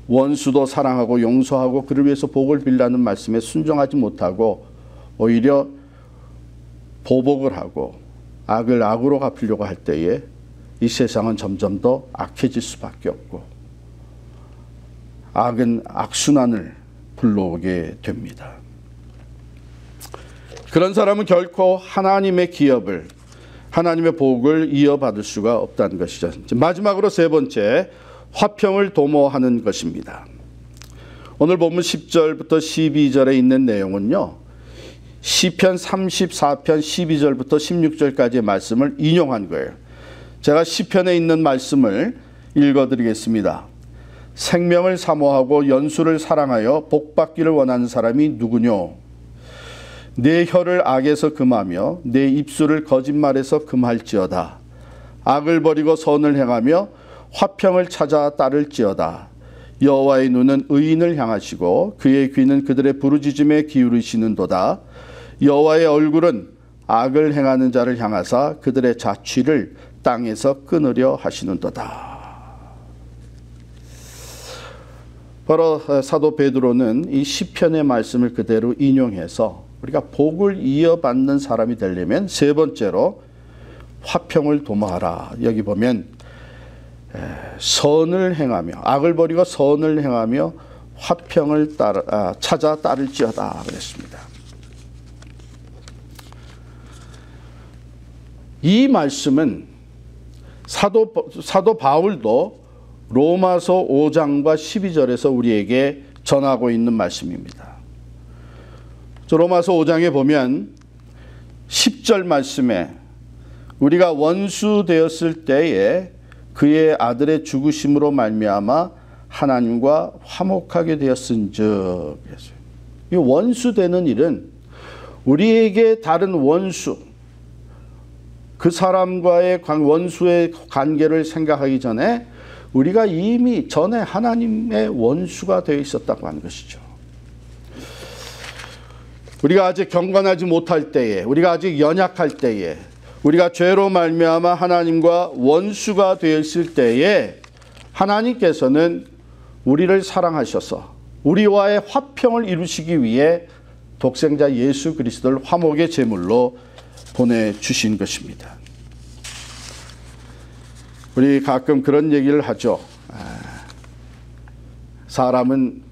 원수도 사랑하고 용서하고 그를 위해서 복을 빌라는 말씀에 순종하지 못하고 오히려 보복을 하고 악을 악으로 갚으려고 할 때에 이 세상은 점점 더 악해질 수밖에 없고 악은 악순환을 불러오게 됩니다. 그런 사람은 결코 하나님의 기업을, 하나님의 복을 이어받을 수가 없다는 것이죠. 마지막으로 세 번째, 화평을 도모하는 것입니다. 오늘 본문 10절부터 12절에 있는 내용은요, 시편 34편 12절부터 16절까지의 말씀을 인용한 거예요. 제가 시편에 있는 말씀을 읽어드리겠습니다. 생명을 사모하고 연수를 사랑하여 복받기를 원하는 사람이 누구뇨? 내 혀를 악에서 금하며 내 입술을 거짓말에서 금할지어다. 악을 버리고 선을 행하며 화평을 찾아 따를지어다. 여호와의 눈은 의인을 향하시고 그의 귀는 그들의 부르짖음에 기울이시는도다. 여호와의 얼굴은 악을 행하는 자를 향하사 그들의 자취를 땅에서 끊으려 하시는도다. 바로 사도 베드로는 이 시편의 말씀을 그대로 인용해서 우리가 복을 이어받는 사람이 되려면 세 번째로 화평을 도모하라. 여기 보면 선을 행하며, 악을 버리고 선을 행하며 화평을 찾아 따를지어다 그랬습니다. 이 말씀은 사도 바울도 로마서 5장과 12절에서 우리에게 전하고 있는 말씀입니다. 로마서 5장에 보면 10절 말씀에 우리가 원수 되었을 때에 그의 아들의 죽으심으로 말미암아 하나님과 화목하게 되었은즉, 이 원수 되는 일은 우리에게 다른 원수, 그 사람과의 원수의 관계를 생각하기 전에 우리가 이미 전에 하나님의 원수가 되어 있었다고 하는 것이죠. 우리가 아직 경건하지 못할 때에, 우리가 아직 연약할 때에, 우리가 죄로 말미암아 하나님과 원수가 되어 있을 때에 하나님께서는 우리를 사랑하셔서 우리와의 화평을 이루시기 위해 독생자 예수 그리스도를 화목의 제물로 보내주신 것입니다. 우리 가끔 그런 얘기를 하죠. 사람은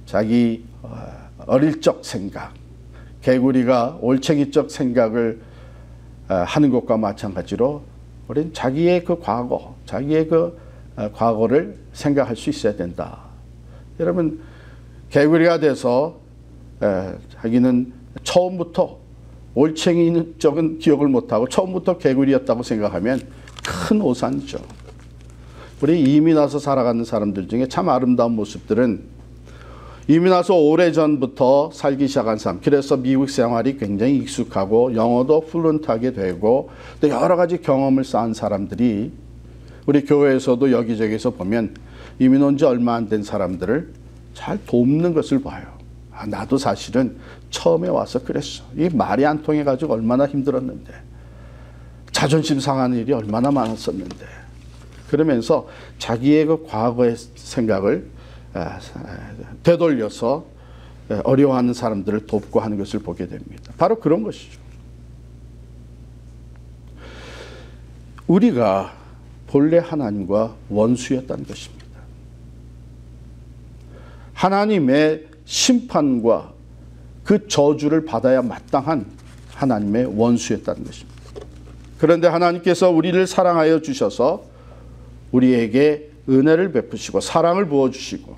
자기 어릴 적 생각, 개구리가 올챙이적 생각을 하는 것과 마찬가지로 우리는 자기의 그 과거, 자기의 그 과거를 생각할 수 있어야 된다. 여러분, 개구리가 돼서 자기는 처음부터 올챙이적인 기억을 못하고 처음부터 개구리였다고 생각하면 큰 오산이죠. 우리 이미 나서 살아가는 사람들 중에 참 아름다운 모습들은 이미 나서 오래전부터 살기 시작한 사람, 그래서 미국 생활이 굉장히 익숙하고 영어도 플루언트하게 되고 또 여러 가지 경험을 쌓은 사람들이 우리 교회에서도 여기저기서 보면 이민 온 지 얼마 안 된 사람들을 잘 돕는 것을 봐요. 나도 사실은 처음에 와서 그랬어. 이 말이 안 통해가지고 얼마나 힘들었는데, 자존심 상하는 일이 얼마나 많았었는데, 그러면서 자기의 그 과거의 생각을 되돌려서 어려워하는 사람들을 돕고 하는 것을 보게 됩니다. 바로 그런 것이죠. 우리가 본래 하나님과 원수였다는 것입니다. 하나님의 심판과 그 저주를 받아야 마땅한 하나님의 원수였다는 것입니다. 그런데 하나님께서 우리를 사랑하여 주셔서 우리에게 은혜를 베푸시고 사랑을 부어주시고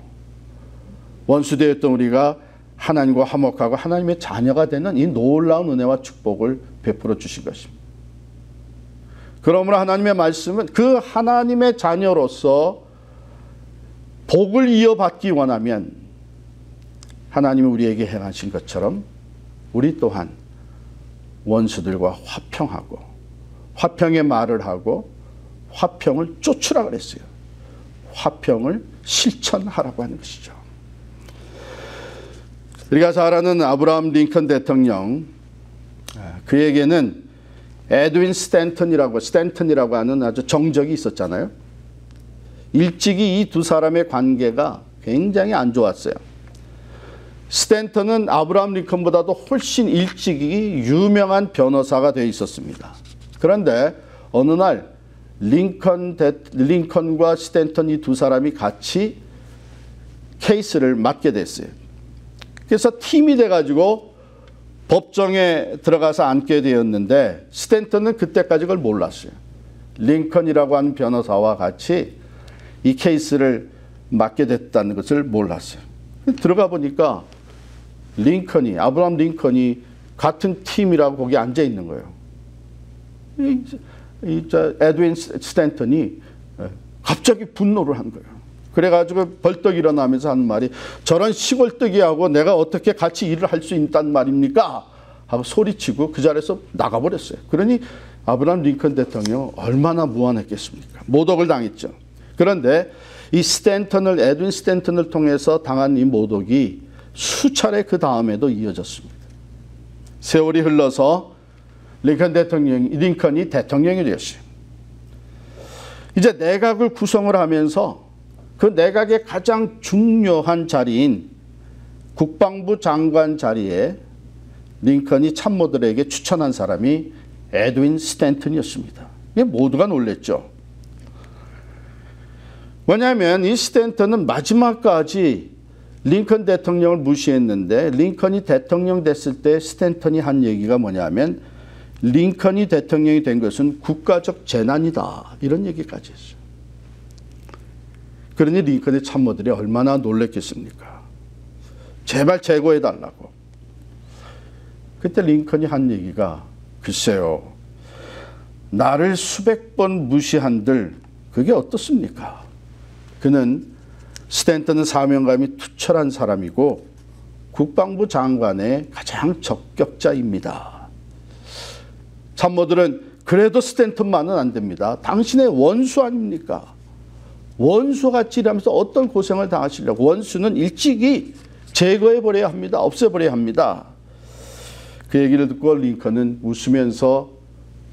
원수되었던 우리가 하나님과 화목하고 하나님의 자녀가 되는 이 놀라운 은혜와 축복을 베풀어 주신 것입니다. 그러므로 하나님의 말씀은 그 하나님의 자녀로서 복을 이어받기 원하면 하나님이 우리에게 행하신 것처럼 우리 또한 원수들과 화평하고 화평의 말을 하고 화평을 쫓으라 그랬어요. 화평을 실천하라고 하는 것이죠. 우리가 잘 아는 아브라함 링컨 대통령, 그에게는 에드윈 스탠턴이라고 하는 아주 정적이 있었잖아요. 일찍이 이 두 사람의 관계가 굉장히 안 좋았어요. 스탠턴은 아브라함 링컨보다도 훨씬 일찍이 유명한 변호사가 되어 있었습니다. 그런데 어느 날 링컨과 스탠턴 이 두 사람이 같이 케이스를 맡게 됐어요. 그래서 팀이 돼가지고 법정에 들어가서 앉게 되었는데 스탠턴은 그때까지 그걸 몰랐어요. 링컨이라고 하는 변호사와 같이 이 케이스를 맡게 됐다는 것을 몰랐어요. 들어가 보니까 아브라함 링컨이 같은 팀이라고 거기 앉아 있는 거예요. 에드윈 스탠턴이 갑자기 분노를 한 거예요. 그래가지고 벌떡 일어나면서 하는 말이, 저런 시골뜨기하고 내가 어떻게 같이 일을 할 수 있단 말입니까? 하고 소리치고 그 자리에서 나가버렸어요. 그러니 아브라함 링컨 대통령 얼마나 무안했겠습니까? 모독을 당했죠. 그런데 이 에드윈 스탠턴을 통해서 당한 이 모독이 수차례 그 다음에도 이어졌습니다. 세월이 흘러서 링컨이 대통령이 되었어요. 이제 내각을 구성을 하면서 그 내각의 가장 중요한 자리인 국방부 장관 자리에 링컨이 참모들에게 추천한 사람이 에드윈 스탠턴이었습니다. 이게 모두가 놀랬죠. 왜냐하면 이 스탠턴은 마지막까지 링컨 대통령을 무시했는데 링컨이 대통령 됐을 때 스탠턴이 한 얘기가 뭐냐면 링컨이 대통령이 된 것은 국가적 재난이다. 이런 얘기까지 했어요. 그러니 링컨의 참모들이 얼마나 놀랬겠습니까? 제발 제거해달라고. 그때 링컨이 한 얘기가 글쎄요. 나를 수백 번 무시한들 그게 어떻습니까? 그는 스탠턴은 사명감이 투철한 사람이고 국방부 장관의 가장 적격자입니다. 참모들은 그래도 스탠턴만은 안 됩니다. 당신의 원수 아닙니까? 원수같이 일하면서 어떤 고생을 당하시려고. 원수는 일찍이 제거해버려야 합니다. 없애버려야 합니다. 그 얘기를 듣고 링컨은 웃으면서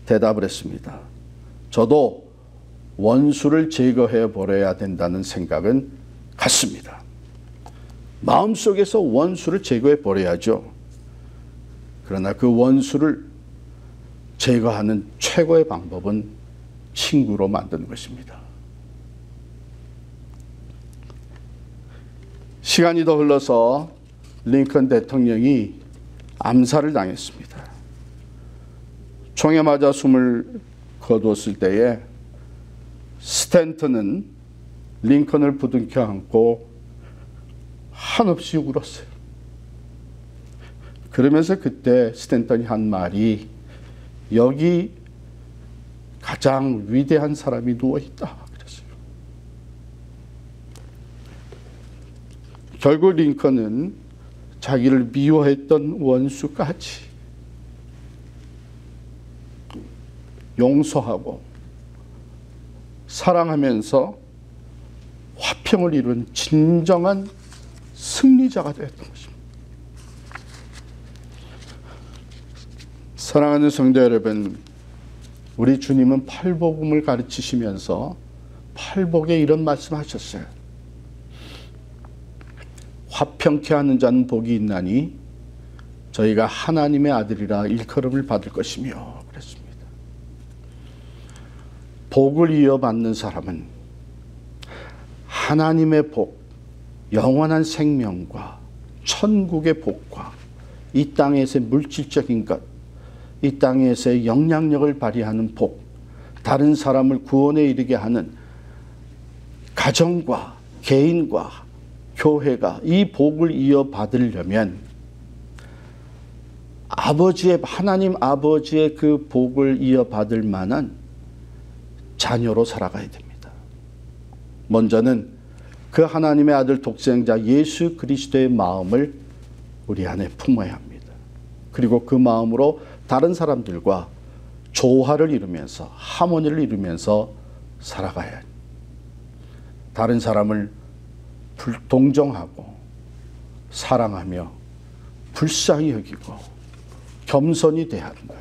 대답을 했습니다. 저도 원수를 제거해버려야 된다는 생각은 같습니다. 마음속에서 원수를 제거해버려야죠. 그러나 그 원수를 제거하는 최고의 방법은 친구로 만드는 것입니다. 시간이 더 흘러서 링컨 대통령이 암살을 당했습니다. 총에 맞아 숨을 거두었을 때에 스탠턴은 링컨을 부둥켜 안고 한없이 울었어요. 그러면서 그때 스탠턴이 한 말이 여기 가장 위대한 사람이 누워있다 그랬어요. 결국 링컨은 자기를 미워했던 원수까지 용서하고 사랑하면서 화평을 이룬 진정한 승리자가 되었던 것입니다. 사랑하는 성도 여러분, 우리 주님은 팔복음을 가르치시면서 팔복에 이런 말씀하셨어요. 화평케 하는 자는 복이 있나니 저희가 하나님의 아들이라 일컬음을 받을 것이며 그랬습니다. 복을 이어받는 사람은 하나님의 복, 영원한 생명과 천국의 복과 이 땅에서의 물질적인 것, 이 땅에서의 영향력을 발휘하는 복, 다른 사람을 구원에 이르게 하는 가정과 개인과 교회가 이 복을 이어받으려면 하나님 아버지의 그 복을 이어받을 만한 자녀로 살아가야 됩니다. 먼저는 그 하나님의 아들 독생자 예수 그리스도의 마음을 우리 안에 품어야 합니다. 그리고 그 마음으로 다른 사람들과 조화를 이루면서 하모니를 이루면서 살아가야 합니다. 다른 사람을 동정하고 사랑하며 불쌍히 여기고 겸손히 대하는 것.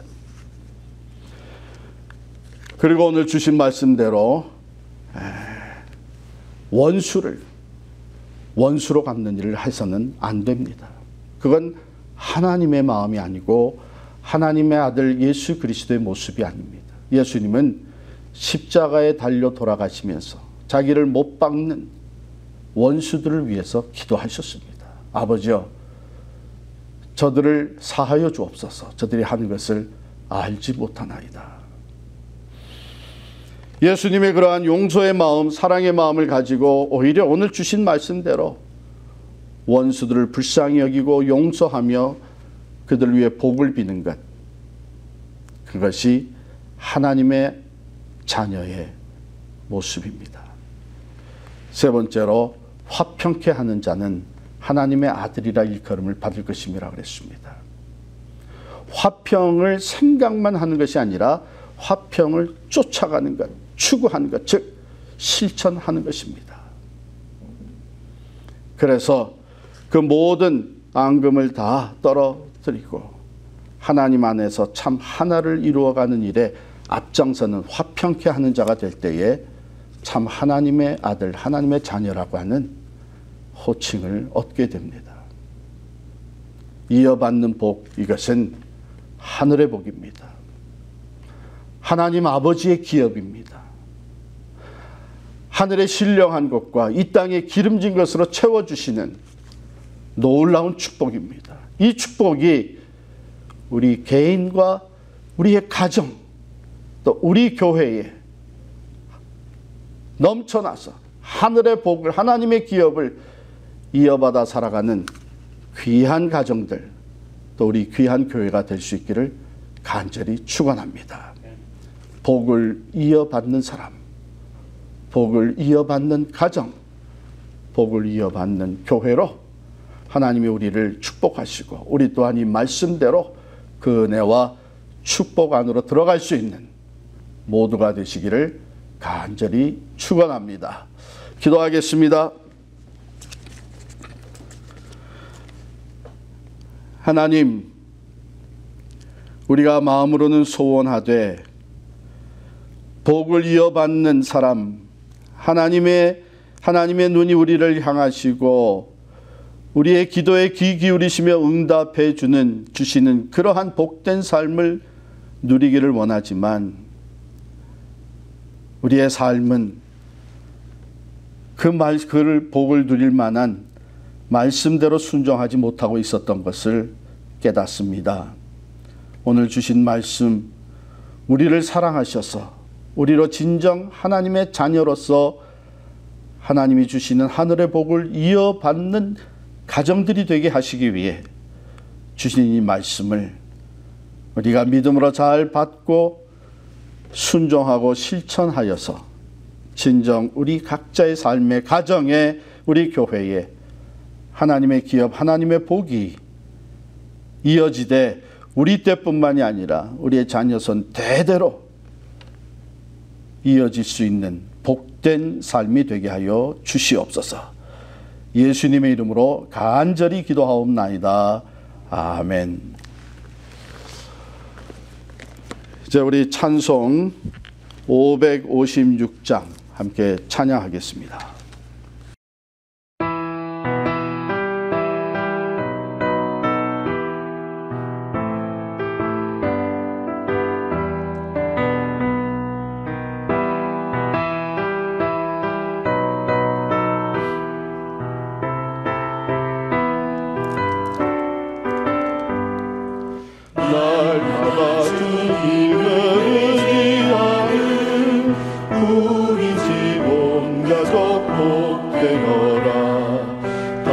그리고 오늘 주신 말씀대로 원수를 원수로 갚는 일을 해서는 안 됩니다. 그건 하나님의 마음이 아니고 하나님의 아들 예수 그리스도의 모습이 아닙니다. 예수님은 십자가에 달려 돌아가시면서 자기를 못 박는 원수들을 위해서 기도하셨습니다. 아버지여, 저들을 사하여 주옵소서. 저들이 하는 것을 알지 못하나이다. 예수님의 그러한 용서의 마음, 사랑의 마음을 가지고 오히려 오늘 주신 말씀대로 원수들을 불쌍히 여기고 용서하며 그들 위해 복을 비는 것, 그것이 하나님의 자녀의 모습입니다. 세 번째로 화평케 하는 자는 하나님의 아들이라 일컬음을 받을 것임이라 그랬습니다. 화평을 생각만 하는 것이 아니라 화평을 쫓아가는 것, 추구하는 것, 즉 실천하는 것입니다. 그래서 그 모든 앙금을 다 떨어뜨리고 하나님 안에서 참 하나를 이루어가는 일에 앞장서는 화평케 하는 자가 될 때에 참 하나님의 아들, 하나님의 자녀라고 하는 호칭을 얻게 됩니다. 이어받는 복, 이것은 하늘의 복입니다. 하나님 아버지의 기업입니다. 하늘의 신령한 것과 이 땅에 기름진 것으로 채워주시는 놀라운 축복입니다. 이 축복이 우리 개인과 우리의 가정, 또 우리 교회에 넘쳐나서 하늘의 복을, 하나님의 기업을 이어받아 살아가는 귀한 가정들, 또 우리 귀한 교회가 될 수 있기를 간절히 축원합니다. 복을 이어받는 사람, 복을 이어받는 가정, 복을 이어받는 교회로 하나님이 우리를 축복하시고 우리 또한 이 말씀대로 그 은혜와 축복 안으로 들어갈 수 있는 모두가 되시기를 간절히 축원합니다. 기도하겠습니다. 하나님, 우리가 마음으로는 소원하되 복을 이어받는 사람, 하나님의 눈이 우리를 향하시고 우리의 기도에 귀 기울이시며 응답해 주시는 그러한 복된 삶을 누리기를 원하지만 우리의 삶은 그 복을 누릴 만한 말씀대로 순종하지 못하고 있었던 것을 깨닫습니다. 오늘 주신 말씀, 우리를 사랑하셔서 우리로 진정 하나님의 자녀로서 하나님이 주시는 하늘의 복을 이어받는 가정들이 되게 하시기 위해 주신 이 말씀을 우리가 믿음으로 잘 받고 순종하고 실천하여서 진정 우리 각자의 삶의 가정에, 우리 교회에 하나님의 기업, 하나님의 복이 이어지되 우리 때뿐만이 아니라 우리의 자녀손 대대로 이어질 수 있는 복된 삶이 되게 하여 주시옵소서. 예수님의 이름으로 간절히 기도하옵나이다. 아멘. 이제 우리 찬송 556장 함께 찬양하겠습니다. 날마다 주님을 의지하는 우리 집 온 가족 복되어라. 다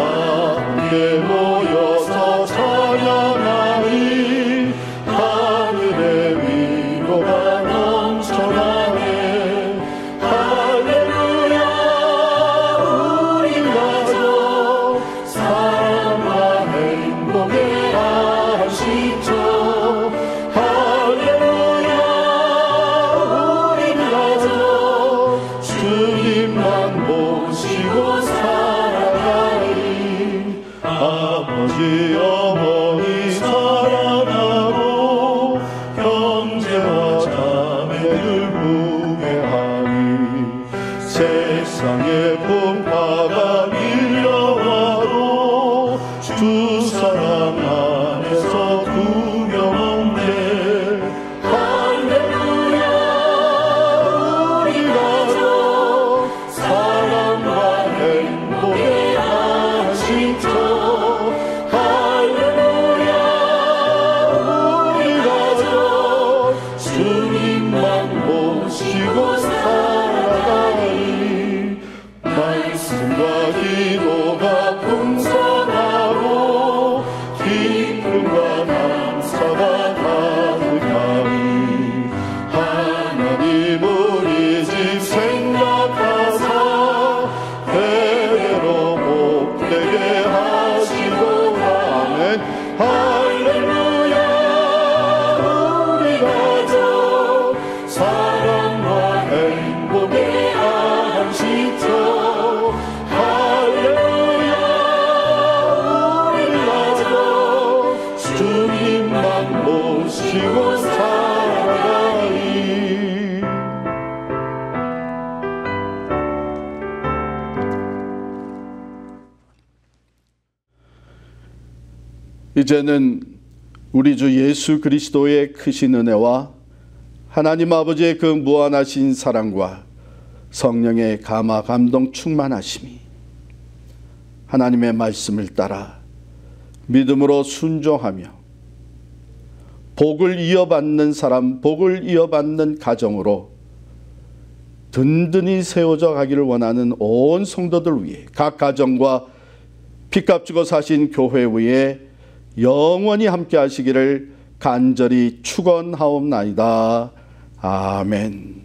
함께 모여서 찬양하니 하늘의 위로가 넘쳐나네. 할렐루야. 우리 가족 사랑과 행복의 안식처. 주님만 모시고 살아가리. 아버지 어머니 사랑하고 형제와 자매들 무해하니. 세상의 풍파가 밀려와도 주 사랑 안에서 두려움에. 주님만 모시고 살아가니. 말씀과 기도가 풍성하고 기쁨과 감사가 가득하니. 하나님 우리 집 생각하사 대대로 복되게 하시고. 아멘. 할렐루야. 사랑과 행복의 안식처. 할렐루야. 우리 가족 주님만 모시고 살아가리. 이제는 우리 주 예수 그리스도의 크신 은혜와 하나님 아버지의 그 무한하신 사랑과 성령의 감화 감동 충만하심이 하나님의 말씀을 따라 믿음으로 순종하며 복을 이어받는 사람, 복을 이어받는 가정으로 든든히 세워져 가기를 원하는 온 성도들 위해, 각 가정과 피값 주고 사신 교회 위에 영원히 함께 하시기를 간절히 축원하옵나이다. 아멘.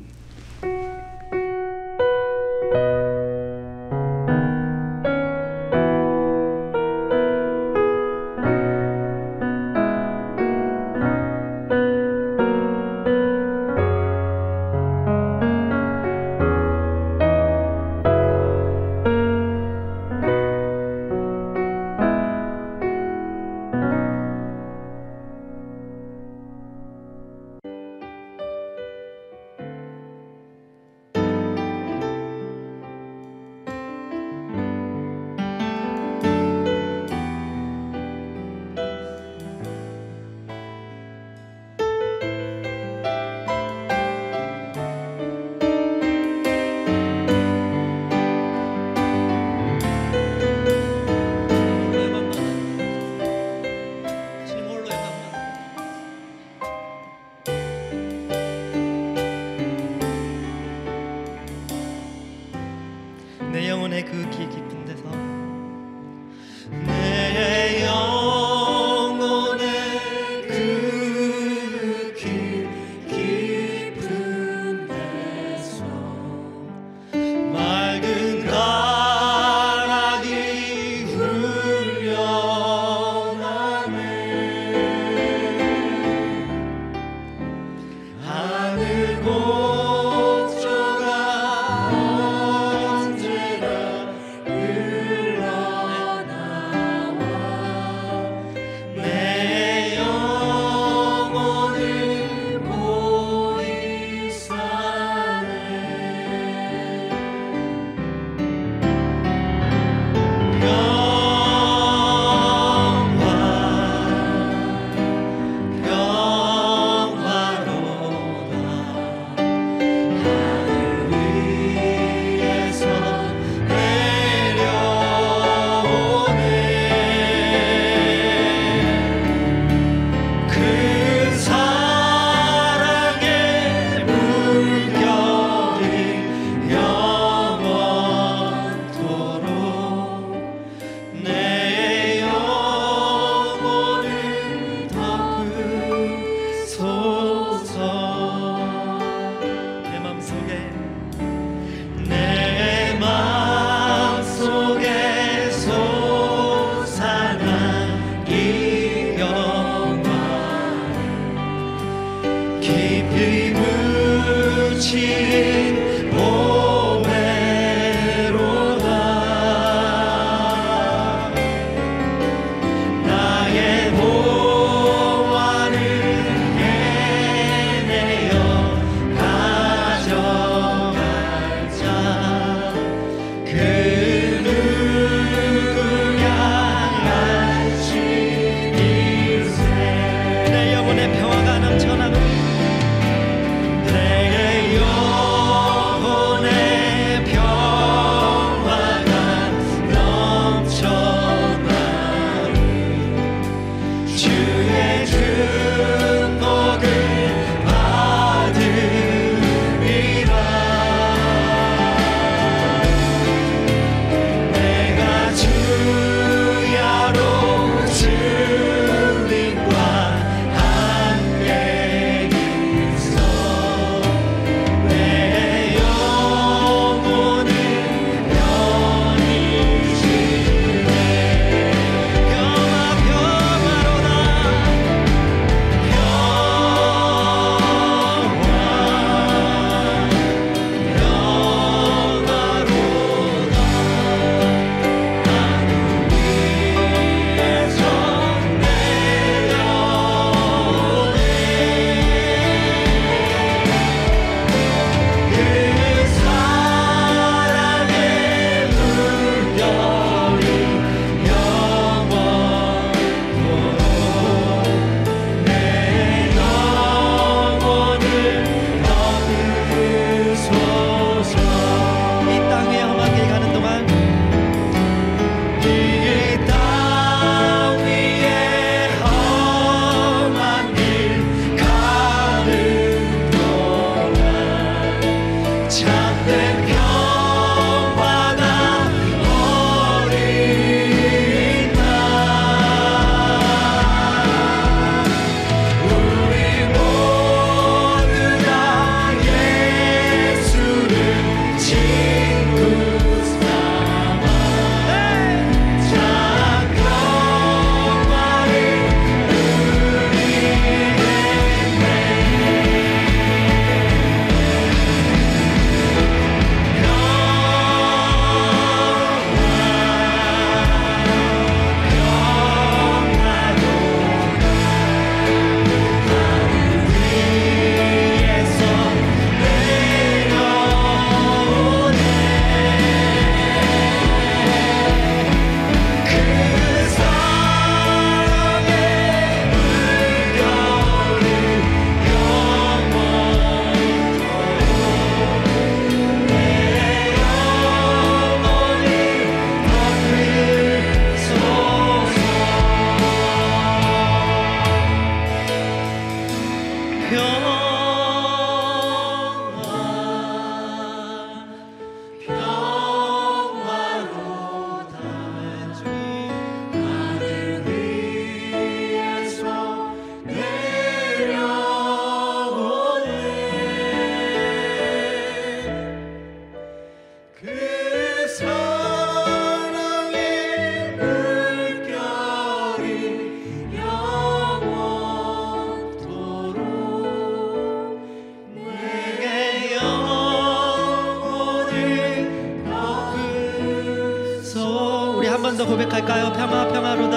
고백할까요? 평화 평화로